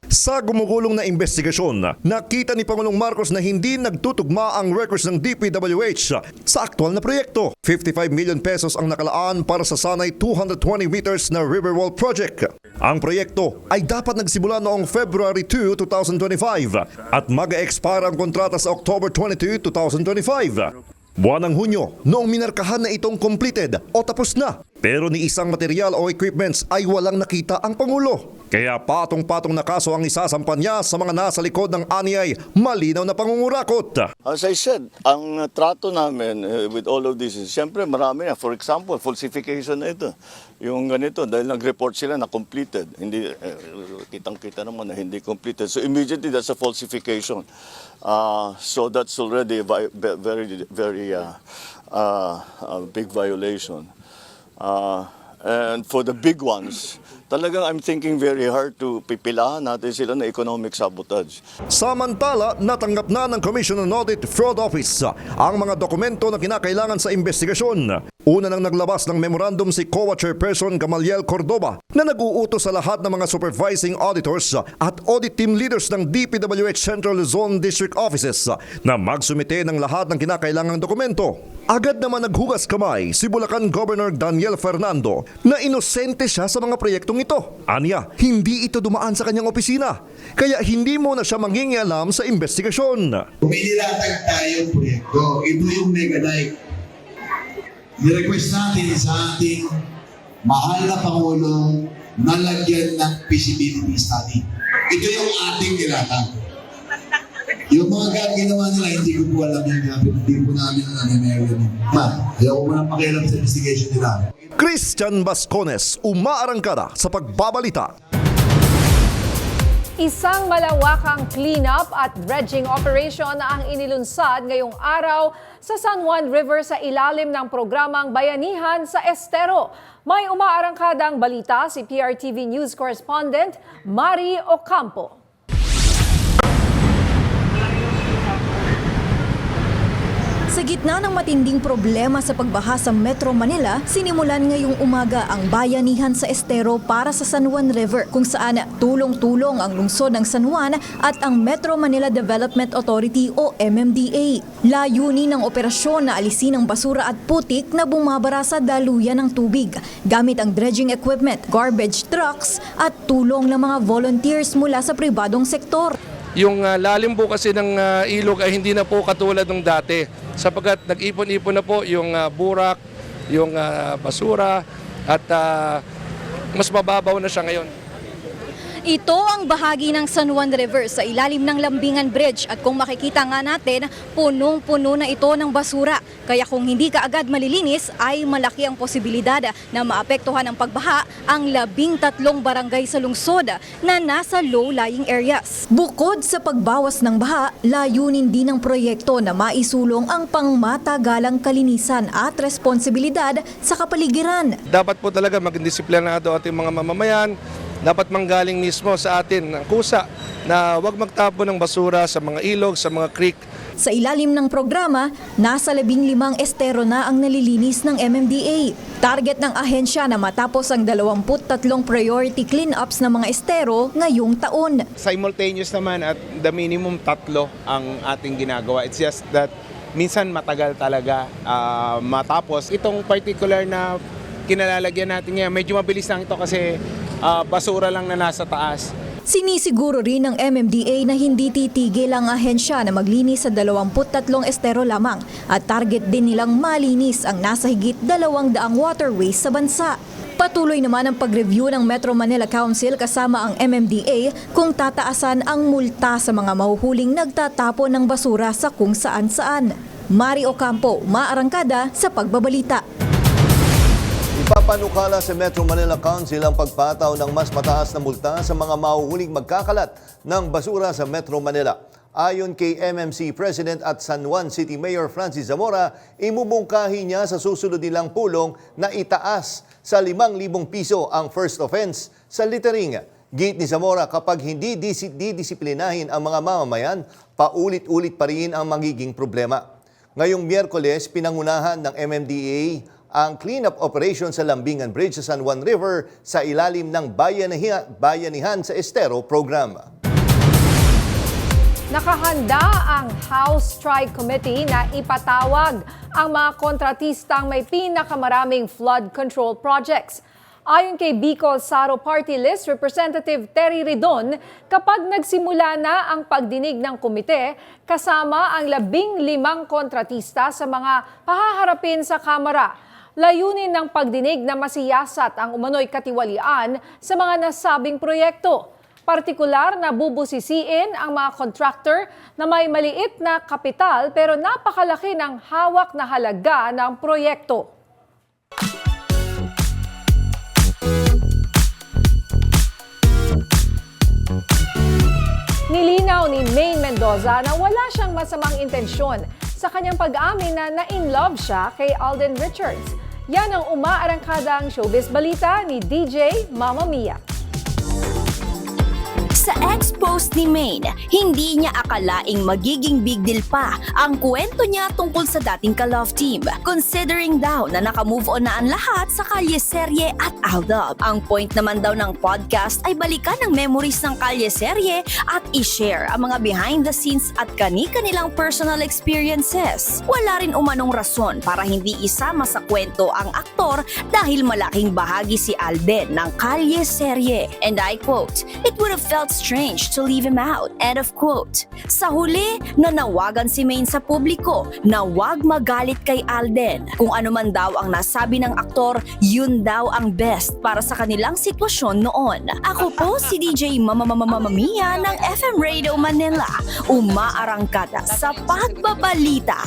Sa gumugulong na investigasyon, nakita ni Pangulong Marcos na hindi nagtutugma ang records ng DPWH sa aktual na proyekto. 55 million pesos ang nakalaan para sa sanay 220 meters na Riverwall Project. Ang proyekto ay dapat nagsimula noong February 2, 2025 at mag-expire ang kontrata sa October 22, 2025. Buwan ng Hunyo, noong minarkahan na itong completed o tapos na. Pero ni isang material o equipments ay walang nakita ang Pangulo. Kaya patong-patong na kaso ang isasampan niya sa mga nasa likod ng aniyay malinaw na pangungurakot. As I said, ang trato namin with all of this is, siyempre marami na. For example, falsification na ito. Yung ganito, dahil nag-report sila na completed. Hindi, kitang-kita naman na hindi completed. So immediately, that's a falsification. So that's already a very big violation. And for the big ones, talagang I'm thinking very hard to pipilahan natin sila na economic sabotage. Samantala, natanggap na ng Commission on Audit Fraud Office ang mga dokumento na kinakailangan sa investigasyon. Una nang naglabas ng memorandum si COA Chairperson Gamaliel Cordoba na nag-uutos sa lahat ng mga supervising auditors at audit team leaders ng DPWH Central Luzon District Offices na magsumite ng lahat ng kinakailangang dokumento. Agad naman naghugas kamay si Bulacan Governor Daniel Fernando na inosente siya sa mga proyektong ito. Anya, hindi ito dumaan sa kanyang opisina, kaya hindi mo na siya mangingialam sa investigasyon. May nilatag tayong proyekto. Ito yung Megadike. Ni-request natin sa ating mahal na Pangulo na lagyan ng feasibility study. Ito yung ating nilatag. Yung mga ginawa nila, hindi ko po alam yan. Hindi po namin nangyayari yun. Ayaw ko na pakialam sa investigation nila. Christian Bascones, umaarangkada sa pagbabalita. Isang malawakang cleanup at dredging operation na ang inilunsad ngayong araw sa San Juan River sa ilalim ng programang Bayanihan sa Estero. May umaarangkadang balita si PRTV News Correspondent Mari Ocampo. Sa gitna ng matinding problema sa pagbaha sa Metro Manila, sinimulan ngayong umaga ang Bayanihan sa Estero para sa San Juan River, kung saan tulong-tulong ang lungsod ng San Juan at ang Metro Manila Development Authority o MMDA. Layunin ng operasyon na alisin ang basura at putik na bumabara sa daluyan ng tubig, gamit ang dredging equipment, garbage trucks at tulong ng mga volunteers mula sa pribadong sektor. Yung lalim po kasi ng ilog ay hindi na po katulad ng dati, sapagkat nag-ipon-ipon na po yung burak, yung basura at mas mababaw na siya ngayon. Ito ang bahagi ng San Juan River sa ilalim ng Lambingan Bridge at kung makikita nga natin, punong-puno na ito ng basura. Kaya kung hindi kaagad malilinis ay malaki ang posibilidad na maapektuhan ng pagbaha ang 13 barangay sa lungsod na nasa low-lying areas. Bukod sa pagbawas ng baha, layunin din ng proyekto na maisulong ang pangmatagalang kalinisan at responsibilidad sa kapaligiran. Dapat po talaga maging disiplinado ating mga mamamayan. Dapat manggaling mismo sa atin ang kusa na huwag magtapon ng basura sa mga ilog, sa mga creek. Sa ilalim ng programa, nasa 15 estero na ang nalilinis ng MMDA. Target ng ahensya na matapos ang 23 priority cleanups ng mga estero ngayong taon. Simultaneous naman at the minimum 3 ang ating ginagawa. It's just that minsan matagal talaga matapos. Itong particular na kinalalagyan natin ngayon, medyo mabilis lang ito kasi basura lang na nasa taas. Sinisiguro rin ng MMDA na hindi titigil ang ahensya na maglinis sa 23 estero lamang at target din nilang malinis ang nasa higit 200 waterways sa bansa. Patuloy naman ang pag-review ng Metro Manila Council kasama ang MMDA kung tataasan ang multa sa mga mahuhuling nagtatapon ng basura sa kung saan-saan. Mari Ocampo, Maarangkada sa Pagbabalita. Ipapanukala sa Metro Manila Council ang pagpataw ng mas mataas na multa sa mga mahuhuling magkakalat ng basura sa Metro Manila. Ayon kay MMC President at San Juan City Mayor Francis Zamora, imubungkahi niya sa susunod nilang pulong na itaas sa 5,000 piso ang first offense sa littering. Gate ni Zamora, kapag hindi didisiplinahin ang mga mamamayan, paulit-ulit pa rin ang magiging problema. Ngayong Miyerkules, pinangunahan ng MMDA ang cleanup operation sa Lambingan Bridge sa San Juan River sa ilalim ng Bayanihan sa Estero program. Nakahanda ang House Tri-Committee na ipatawag ang mga kontratistang may pinakamaraming flood control projects. Ayon kay Bicol Saro Party List Representative Terry Ridon, kapag nagsimula na ang pagdinig ng komite, kasama ang 15 kontratista sa mga pahaharapin sa Kamara. Layunin ng pagdinig na masiyasat ang umano'y katiwalian sa mga nasabing proyekto. Partikular na bubusisiin ang mga contractor na may maliit na kapital pero napakalaki ng hawak na halaga ng proyekto. Nilinaw ni Maine Mendoza na wala siyang masamang intensyon sa kanyang pag-amin na na-in-love siya kay Alden Richards. Yan ang umaarangkadang showbiz balita ni DJ Mama Mia. Sa ex-post ni Maine, hindi niya akalaing magiging big deal pa ang kwento niya tungkol sa dating ka-love team. Considering daw na nakamove on na ang lahat sa kalye-serye at Aldab. Ang point naman daw ng podcast ay balikan ang memories ng kalye-serye at i-share ang mga behind the scenes at kani-kanilang personal experiences. Wala rin umanong rason para hindi isama sa kwento ang aktor dahil malaking bahagi si Alden ng kalye-serye. And I quote, "It would have felt strange to leave him out." End of quote. Sa huli, nanawagan si Maine sa publiko na huwag magalit kay Alden. Kung ano man daw ang nasabi ng aktor, yun daw ang best para sa kanilang sitwasyon noon. Ako po si DJ Mama Mia ng FM Radio Manila. Umaarangkada sa Pagbabalita.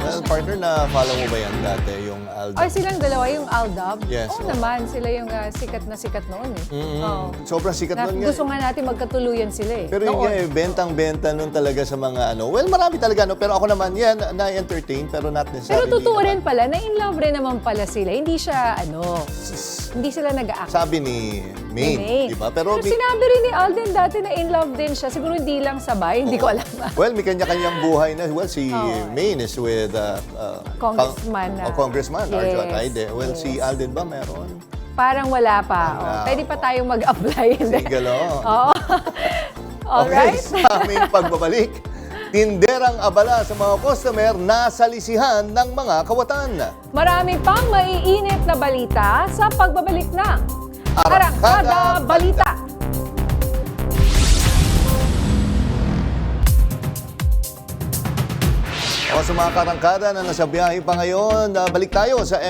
Well, partner, na-follow mo ba yan dati, yung Aldab? Ay, silang dalawa, yung Aldab? Yes. Oo naman, sila yung sikat na sikat noon eh. Oo. Sobrang sikat nun nga. Gusto nga natin magkatuluyan sila eh. Pero yun nga eh, bentang-benta nun talaga sa mga ano. Well, marami talaga no, pero ako naman yan, na-entertain, pero not necessarily. Pero totoo rin pala, na-in-love rin naman pala sila. Hindi siya, hindi sila nag-a-act. Sabi ni Maine, di ba? Pero sinabi rin ni Alden dati na in-love din siya. Siguro hindi lang sabay, hindi ko alam. Well, may kanya-kanyang buhay na. Well, si Maine is with Congressman. Congressman, Yes, Arjo Ataide. Well, si yes. Alden ba meron? Parang wala pa. Pwede pa tayong mag-apply. Single, Oo. Alright. Okay, sa aming pagbabalik, tinderang abala sa mga customer na salisihan ng mga kawatan. Marami pang maiinit na balita sa pagbabalik ng Arangkada Balita. O sa mga karangkada na nasa biyahe pa ngayon, balik tayo sa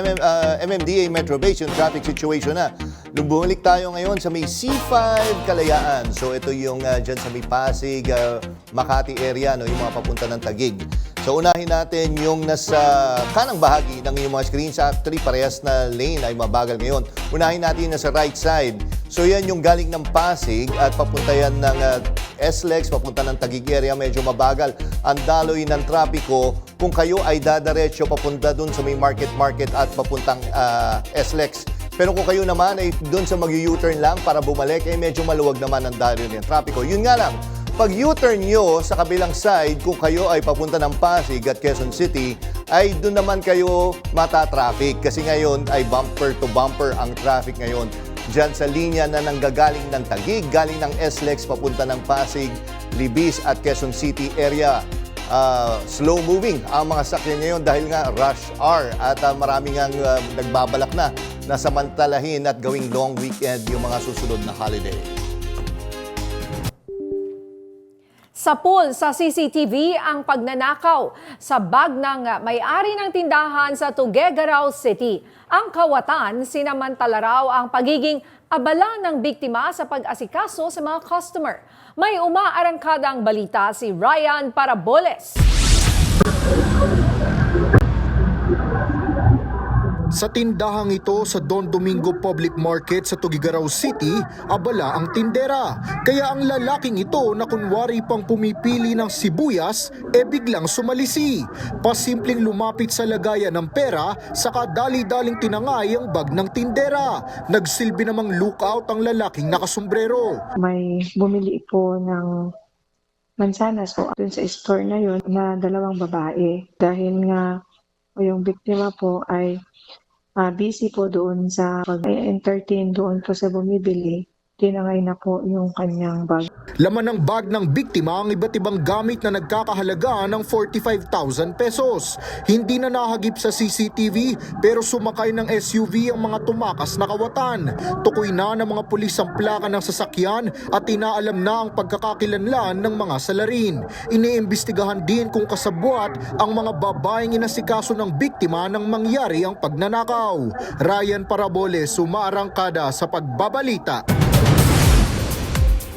MMDA Metro Base, yung traffic situation na. Bumalik tayo ngayon sa may C5 Kalayaan. So ito yung dyan sa may Pasig, Makati area, no, yung mga papunta ng Taguig. So unahin natin yung nasa kanang bahagi ng yung mga screens. Actually, parehas na lane ay mabagal ngayon. Unahin natin yung nasa right side. So yan yung galing ng Pasig at papunta yan ng SLEX, papunta ng Taguig area, medyo mabagal. Ang daloy ng trapiko, kung kayo ay dadaretso papunta dun sa may market at papuntang SLEX. Pero kung kayo naman ay dun sa mag-U-turn lang para bumalik, eh medyo maluwag naman ang daloy ng trapiko. Yun nga lang, pag U-turn nyo sa kabilang side, kung kayo ay papunta ng Pasig at Quezon City, ay dun naman kayo matatraffic. Kasi ngayon ay bumper to bumper ang traffic ngayon. Diyan sa linya na nanggagaling ng Taguig, galing ng SLEX papunta ng Pasig, Libis at Quezon City area. Slow moving ang mga sakyan ngayon dahil nga rush hour at maraming ang nagbabalak na samantalahin at gawing long weekend yung mga susunod na holiday. Sa pool sa CCTV ang pagnanakaw sa bag ng may-ari ng tindahan sa Tuguegarao City. Ang kawatan, sinamantala raw ang pagiging abala ng biktima sa pag-asikaso sa mga customer. May umaarangkadang balita si Ryan Paraboles. Sa tindahang ito sa Don Domingo Public Market sa Tuguegarao City, abala ang tindera. Kaya ang lalaking ito na kunwari pang pumipili ng sibuyas, biglang sumalisi. Pasimpleng lumapit sa lagayan ng pera, saka dali-daling tinangay ang bag ng tindera. Nagsilbi namang lookout ang lalaking nakasombrero. May bumili po ng mansanas po dun sa store na yun na dalawang babae. Dahil nga yung biktima po ay busy po doon sa pag-entertain doon po sa bumibili, tinangay na po yung kanyang bag. Laman ng bag ng biktima ang iba't ibang gamit na nagkakahalaga ng 45,000 pesos. Hindi na nahagip sa CCTV pero sumakay ng SUV ang mga tumakas na kawatan. Tukoy na ng mga pulis ang plaka ng sasakyan at inaalam na ang pagkakakilanlan ng mga salarin. Iniimbestigahan din kung kasabwat ang mga babaeng inasikaso ng biktima nang mangyari ang pagnanakaw. Ryan Paraboles, umaarangkada sa pagbabalita.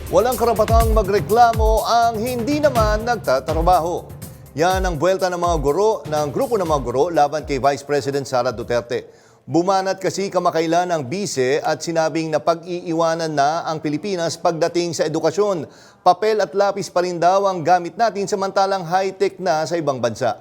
Walang karapatang magreklamo ang hindi naman nagtatrabaho. Yan ang buwelta ng mga guro ng grupo ng mga guro laban kay Vice President Sara Duterte. Bumanat kasi kamakailan ang bise at sinabing na pag-iiwanan na ang Pilipinas pagdating sa edukasyon. Papel at lapis pa rin daw ang gamit natin samantalang high-tech na sa ibang bansa.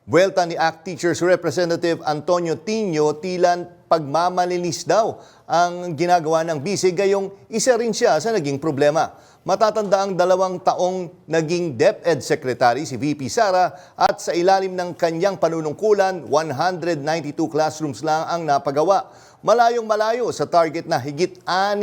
Buwelta ni ACT Teachers Representative Antonio Tino, tilan pagmamalinis daw ang ginagawa ng bise, gayong isa rin siya sa naging problema. Matatanda ang 2 taong naging DepEd Secretary si VP Sara at sa ilalim ng kanyang panunungkulan, 192 classrooms lang ang napagawa. Malayong-malayo sa target na higit 6,000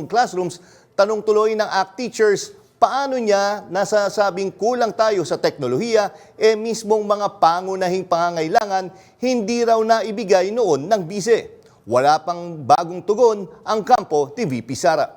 classrooms. Tanong tuloy ng ACT Teachers, paano niya nasasabing kulang tayo sa teknolohiya, mismong mga pangunahing pangangailangan hindi raw naibigay noon ng bise. Wala pang bagong tugon ang kampo ni VP Sara.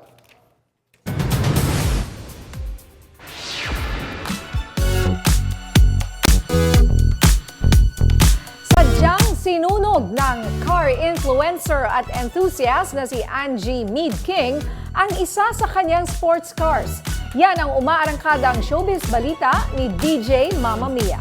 Sadyang sinunog ng car influencer at enthusiast na si Angie Mead King ang isa sa kanyang sports cars. Yan ang umaarangkadang showbiz balita ni DJ Mama Mia.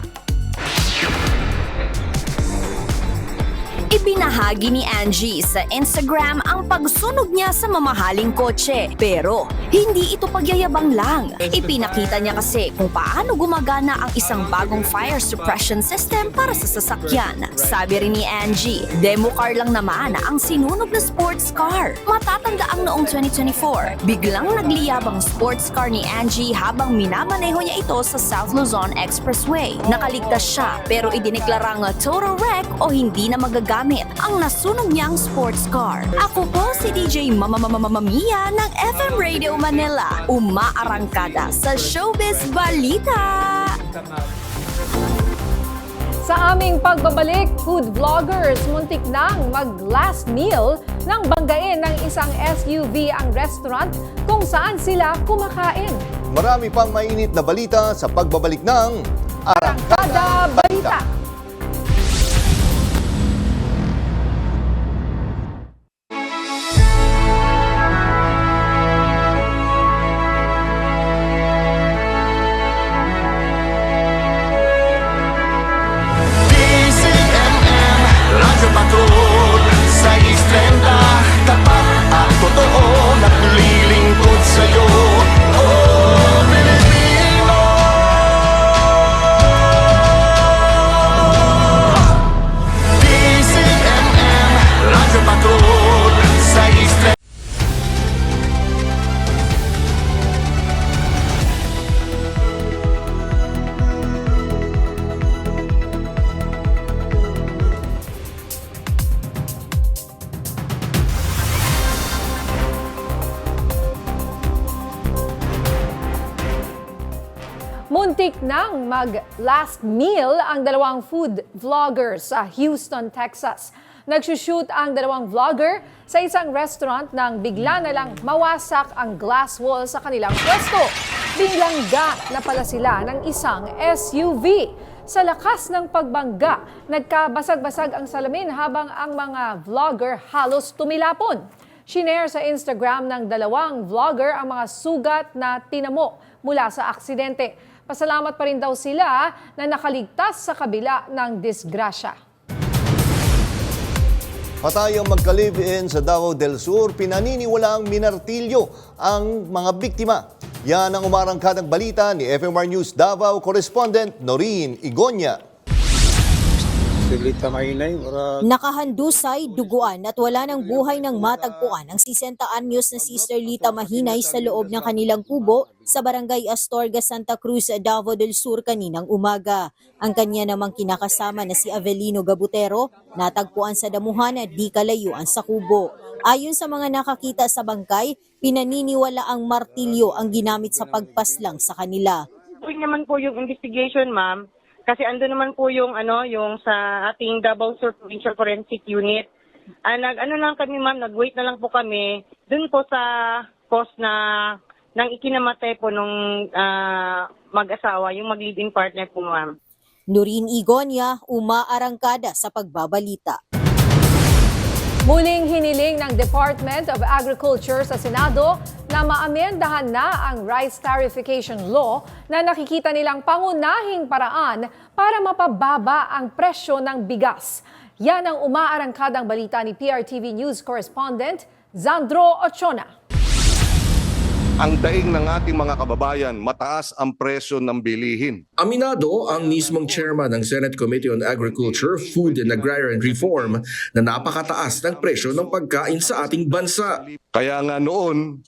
Ibinahagi ni Angie sa Instagram ang pagsunog niya sa mamahaling kotse. Pero hindi ito pagyayabang lang. Ipinakita niya kasi kung paano gumagana ang isang bagong fire suppression system para sa sasakyan. Sabi rin ni Angie, demo car lang naman ang sinunog na sports car. Matatanda ang noong 2024, biglang nagliyabang sports car ni Angie habang minamaneho niya ito sa South Luzon Expressway. Nakaligtas siya pero idineklarang total wreck o hindi na magagamit ang nasunog niyang sports car. Ako po si DJ Mama Mia ng FM Radio Manila. Umaarangkada sa Showbiz Balita. Sa aming pagbabalik, food vloggers muntik nang mag-last meal nang banggain ng isang SUV ang restaurant kung saan sila kumakain. Marami pang mainit na balita sa pagbabalik ng Arangkada Balita. Radyo Patrol sa Istrenda, tapat at totoo, naglilingkod sa'yo. Oh, Pilipino! DCMM, Radyo Patrol sa Istrenda. Muntik nang mag-last meal ang 2 food vloggers sa Houston, Texas. Nagsushoot ang dalawang vlogger sa isang restaurant nang bigla na lang mawasak ang glass wall sa kanilang pwesto. Binlangga na pala sila ng isang SUV. Sa lakas ng pagbangga, nagkabasag-basag ang salamin habang ang mga vlogger halos tumilapon. Shinare sa Instagram ng dalawang vlogger ang mga sugat na tinamo mula sa aksidente. Pasalamat pa rin daw sila na nakaligtas sa kabila ng disgrasya. Patayang magka-live-in sa Davao del Sur, pinaniniwalaang minartilyo ang mga biktima. Yan ang umarangkadang balita ni FMR News Davao correspondent Noreen Igonya. Nakahandusay, duguan at wala ng buhay ng matagpuan ang 60 anyos na Sister Lita Mahinay sa loob ng kanilang kubo sa Barangay Astorga, Santa Cruz, Davao del Sur kaninang umaga. Ang kanya namang kinakasama na si Avelino Gabutero natagpuan sa damuhan at di kalayuan sa kubo. Ayon sa mga nakakita sa bangkay, pinaniniwala ang martilyo ang ginamit sa pagpaslang sa kanila. Tuwing naman po yung investigation, ma'am. Kasi ando naman po yung yung sa ating Davao Sur Provincial Forensic Unit. Nag-wait na lang po kami dun po sa cause ng ikinamatay po nung mag-asawa, yung mag-live-in partner po, ma'am. Noreen Igonya, umaarangkada sa pagbabalita. Muling hiniling ng Department of Agriculture sa Senado na maamendahan na ang Rice Tariffication Law na nakikita nilang pangunahing paraan para mapababa ang presyo ng bigas. Yan ang umaarangkadang balita ni PRTV News correspondent Zandro Ochona. Ang daing ng ating mga kababayan, mataas ang presyo ng bilihin. Aminado ang mismong chairman ng Senate Committee on Agriculture, Food and Agrarian Reform na napakataas ng presyo ng pagkain sa ating bansa. Kaya nga noon,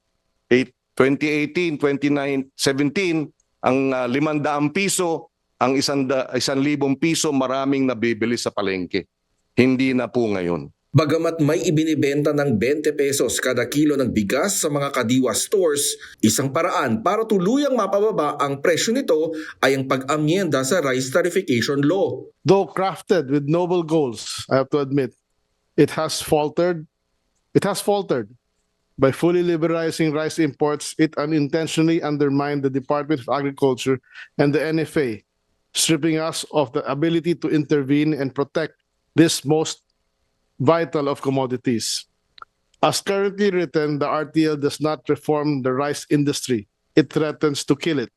2018, 2017, ang 500 piso, ang 1,000 piso maraming nabibili sa palengke. Hindi na po ngayon. Bagamat may ibinibenta ng 20 pesos kada kilo ng bigas sa mga kadiwa stores, isang paraan para tuluyang mapababa ang presyo nito ay ang pag-amyenda sa Rice Tariffication Law. Though crafted with noble goals, I have to admit, it has faltered. It has faltered. By fully liberalizing rice imports, it unintentionally undermined the Department of Agriculture and the NFA, stripping us of the ability to intervene and protect this most vital of commodities. As currently written, the RTL does not reform the rice industry. It threatens to kill it.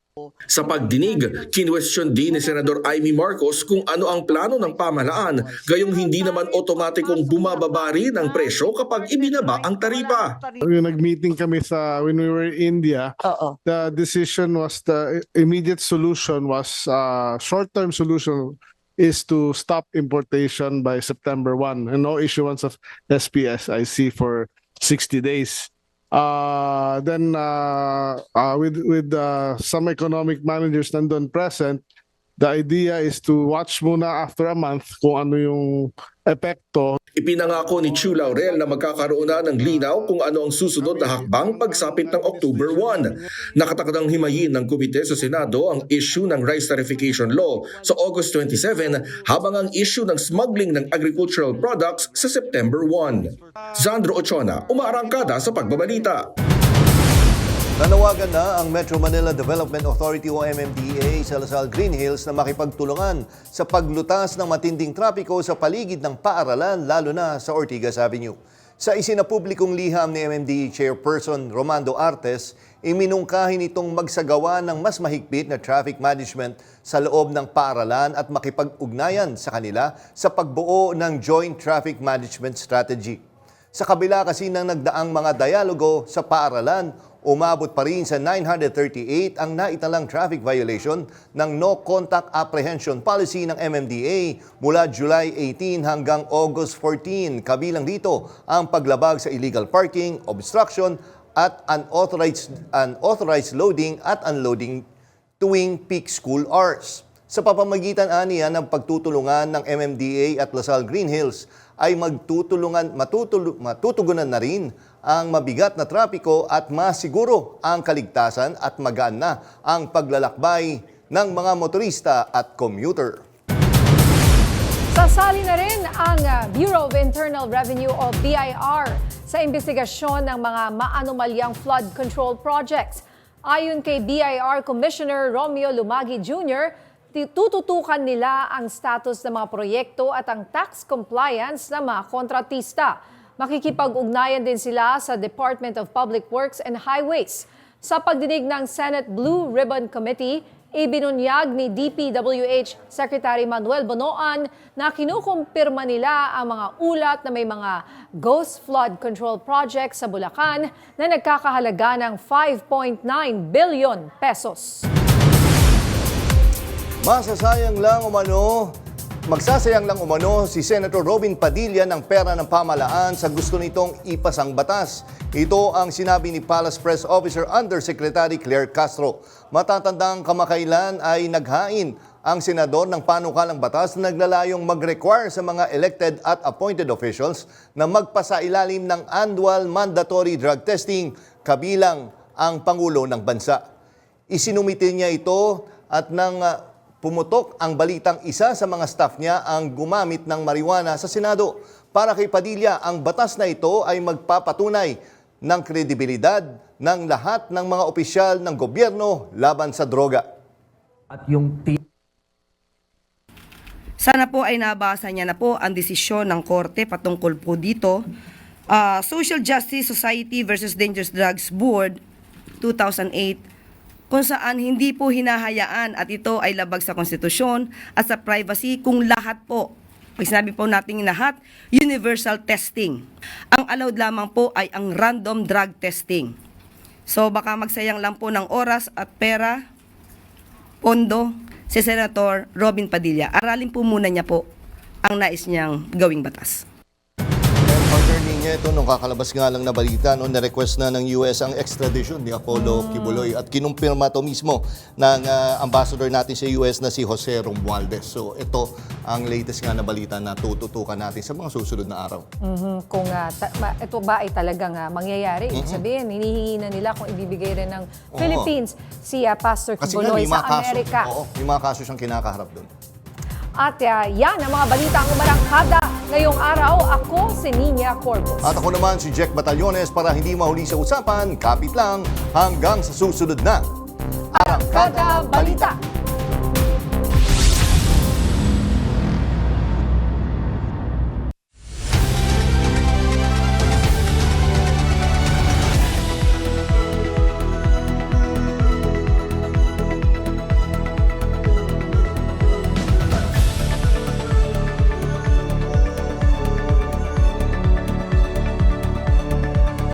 Sa pagdinig, kinwestiyon din ni Senador Amy Marcos kung ano ang plano ng pamahalaan, gayong hindi naman otomatikong bumababa rin ang presyo kapag ibinaba ang taripa. Nag-meeting kami when we were in India, the decision was, the immediate solution was, short-term solution is to stop importation by September 1 and no issuance of SPSIC for 60 days. With some economic managers nandun present, the idea is to watch muna after a month kung ano yung epekto. Ipinangako ni Chu Laurel na magkakaroon na ng linaw kung ano ang susunod na hakbang pagsapit ng October 1. Nakatakdang himayin ng komite sa Senado ang issue ng Rice Tariffication Law sa August 27 habang ang issue ng smuggling ng agricultural products sa September 1. Zandro Ochona, umaarangkada sa pagbabalita. Nanawagan na ang Metro Manila Development Authority o MMDA sa Lasal Green Hills na makipagtulungan sa paglutas ng matinding trapiko sa paligid ng paaralan lalo na sa Ortigas Avenue. Sa isinapublikong liham ni MMDA Chairperson Romando Artes, iminungkahin itong magsagawa ng mas mahigpit na traffic management sa loob ng paaralan at makipag-ugnayan sa kanila sa pagbuo ng Joint Traffic Management Strategy. Sa kabila kasi ng nagdaang mga dialogo sa paaralan, umabot pa rin sa 938 ang naitalang traffic violation ng No Contact Apprehension Policy ng MMDA mula July 18 hanggang August 14. Kabilang dito ang paglabag sa illegal parking, obstruction at unauthorized loading at unloading tuwing peak school hours. Sa papamagitan aniya ng pagtutulungan ng MMDA at Lasal Green Hills ay matutugunan na rin ang mabigat na trapiko at masiguro ang kaligtasan at magaan na ang paglalakbay ng mga motorista at commuter. Sasali na rin ang Bureau of Internal Revenue o BIR sa investigasyon ng mga maanomalyang flood control projects. Ayon kay BIR Commissioner Romeo Lumagi Jr., tututukan nila ang status ng mga proyekto at ang tax compliance ng mga kontratista. Makikipag-ugnayan din sila sa Department of Public Works and Highways. Sa pagdinig ng Senate Blue Ribbon Committee, ibinunyag ni DPWH Secretary Manuel Bonoan na kinukumpirma nila ang mga ulat na may mga ghost flood control projects sa Bulacan na nagkakahalaga ng 5.9 billion pesos. Magsasayang lang umano si Senator Robin Padilla ng pera ng pamahalaan sa gusto nitong ipasang batas. Ito ang sinabi ni Palace Press Officer Undersecretary Claire Castro. Matatandang kamakailan ay naghain ang senador ng panukalang batas na naglalayong mag-require sa mga elected at appointed officials na magpasailalim ng annual mandatory drug testing kabilang ang Pangulo ng Bansa. Isinumite niya ito at nang pumutok ang balitang isa sa mga staff niya ang gumamit ng marijuana sa Senado. Para kay Padilla, ang batas na ito ay magpapatunay ng kredibilidad ng lahat ng mga opisyal ng gobyerno laban sa droga. At yung sana po ay nabasa niya na po ang desisyon ng korte patungkol po dito. Social Justice Society versus Dangerous Drugs Board 2008, kung saan hindi po hinahayaan at ito ay labag sa konstitusyon at sa privacy kung lahat po, pag sinabi po natin lahat, universal testing. Ang allowed lamang po ay ang random drug testing. So baka magsayang lang po ng oras at pera, pondo, si Senator Robin Padilla. Aralin po muna niya po ang nais niyang gawing batas. Partner niya ito, nung kakalabas nga lang na balita, no, na-request na ng US ang extradition ni Apollo Kibuloy at kinumpirma to mismo ng ambassador natin sa US na si Jose Romualdez. So ito ang latest nga na balita na tututukan natin sa mga susunod na araw. Kung ito ba ay talagang mangyayari, ibig sabihin, hinihingi na nila kung ibibigay rin ng Philippines si Pastor Kibuloy sa Amerika. Oo, may mga kaso siyang kinakaharap doon. At yan ang mga balita ang umarangkada ngayong araw. Ako si Nina Corpus. At ako naman si Jack Batallones. Para hindi mahuli sa usapan, kapit lang hanggang sa susunod na Arangkada Balita.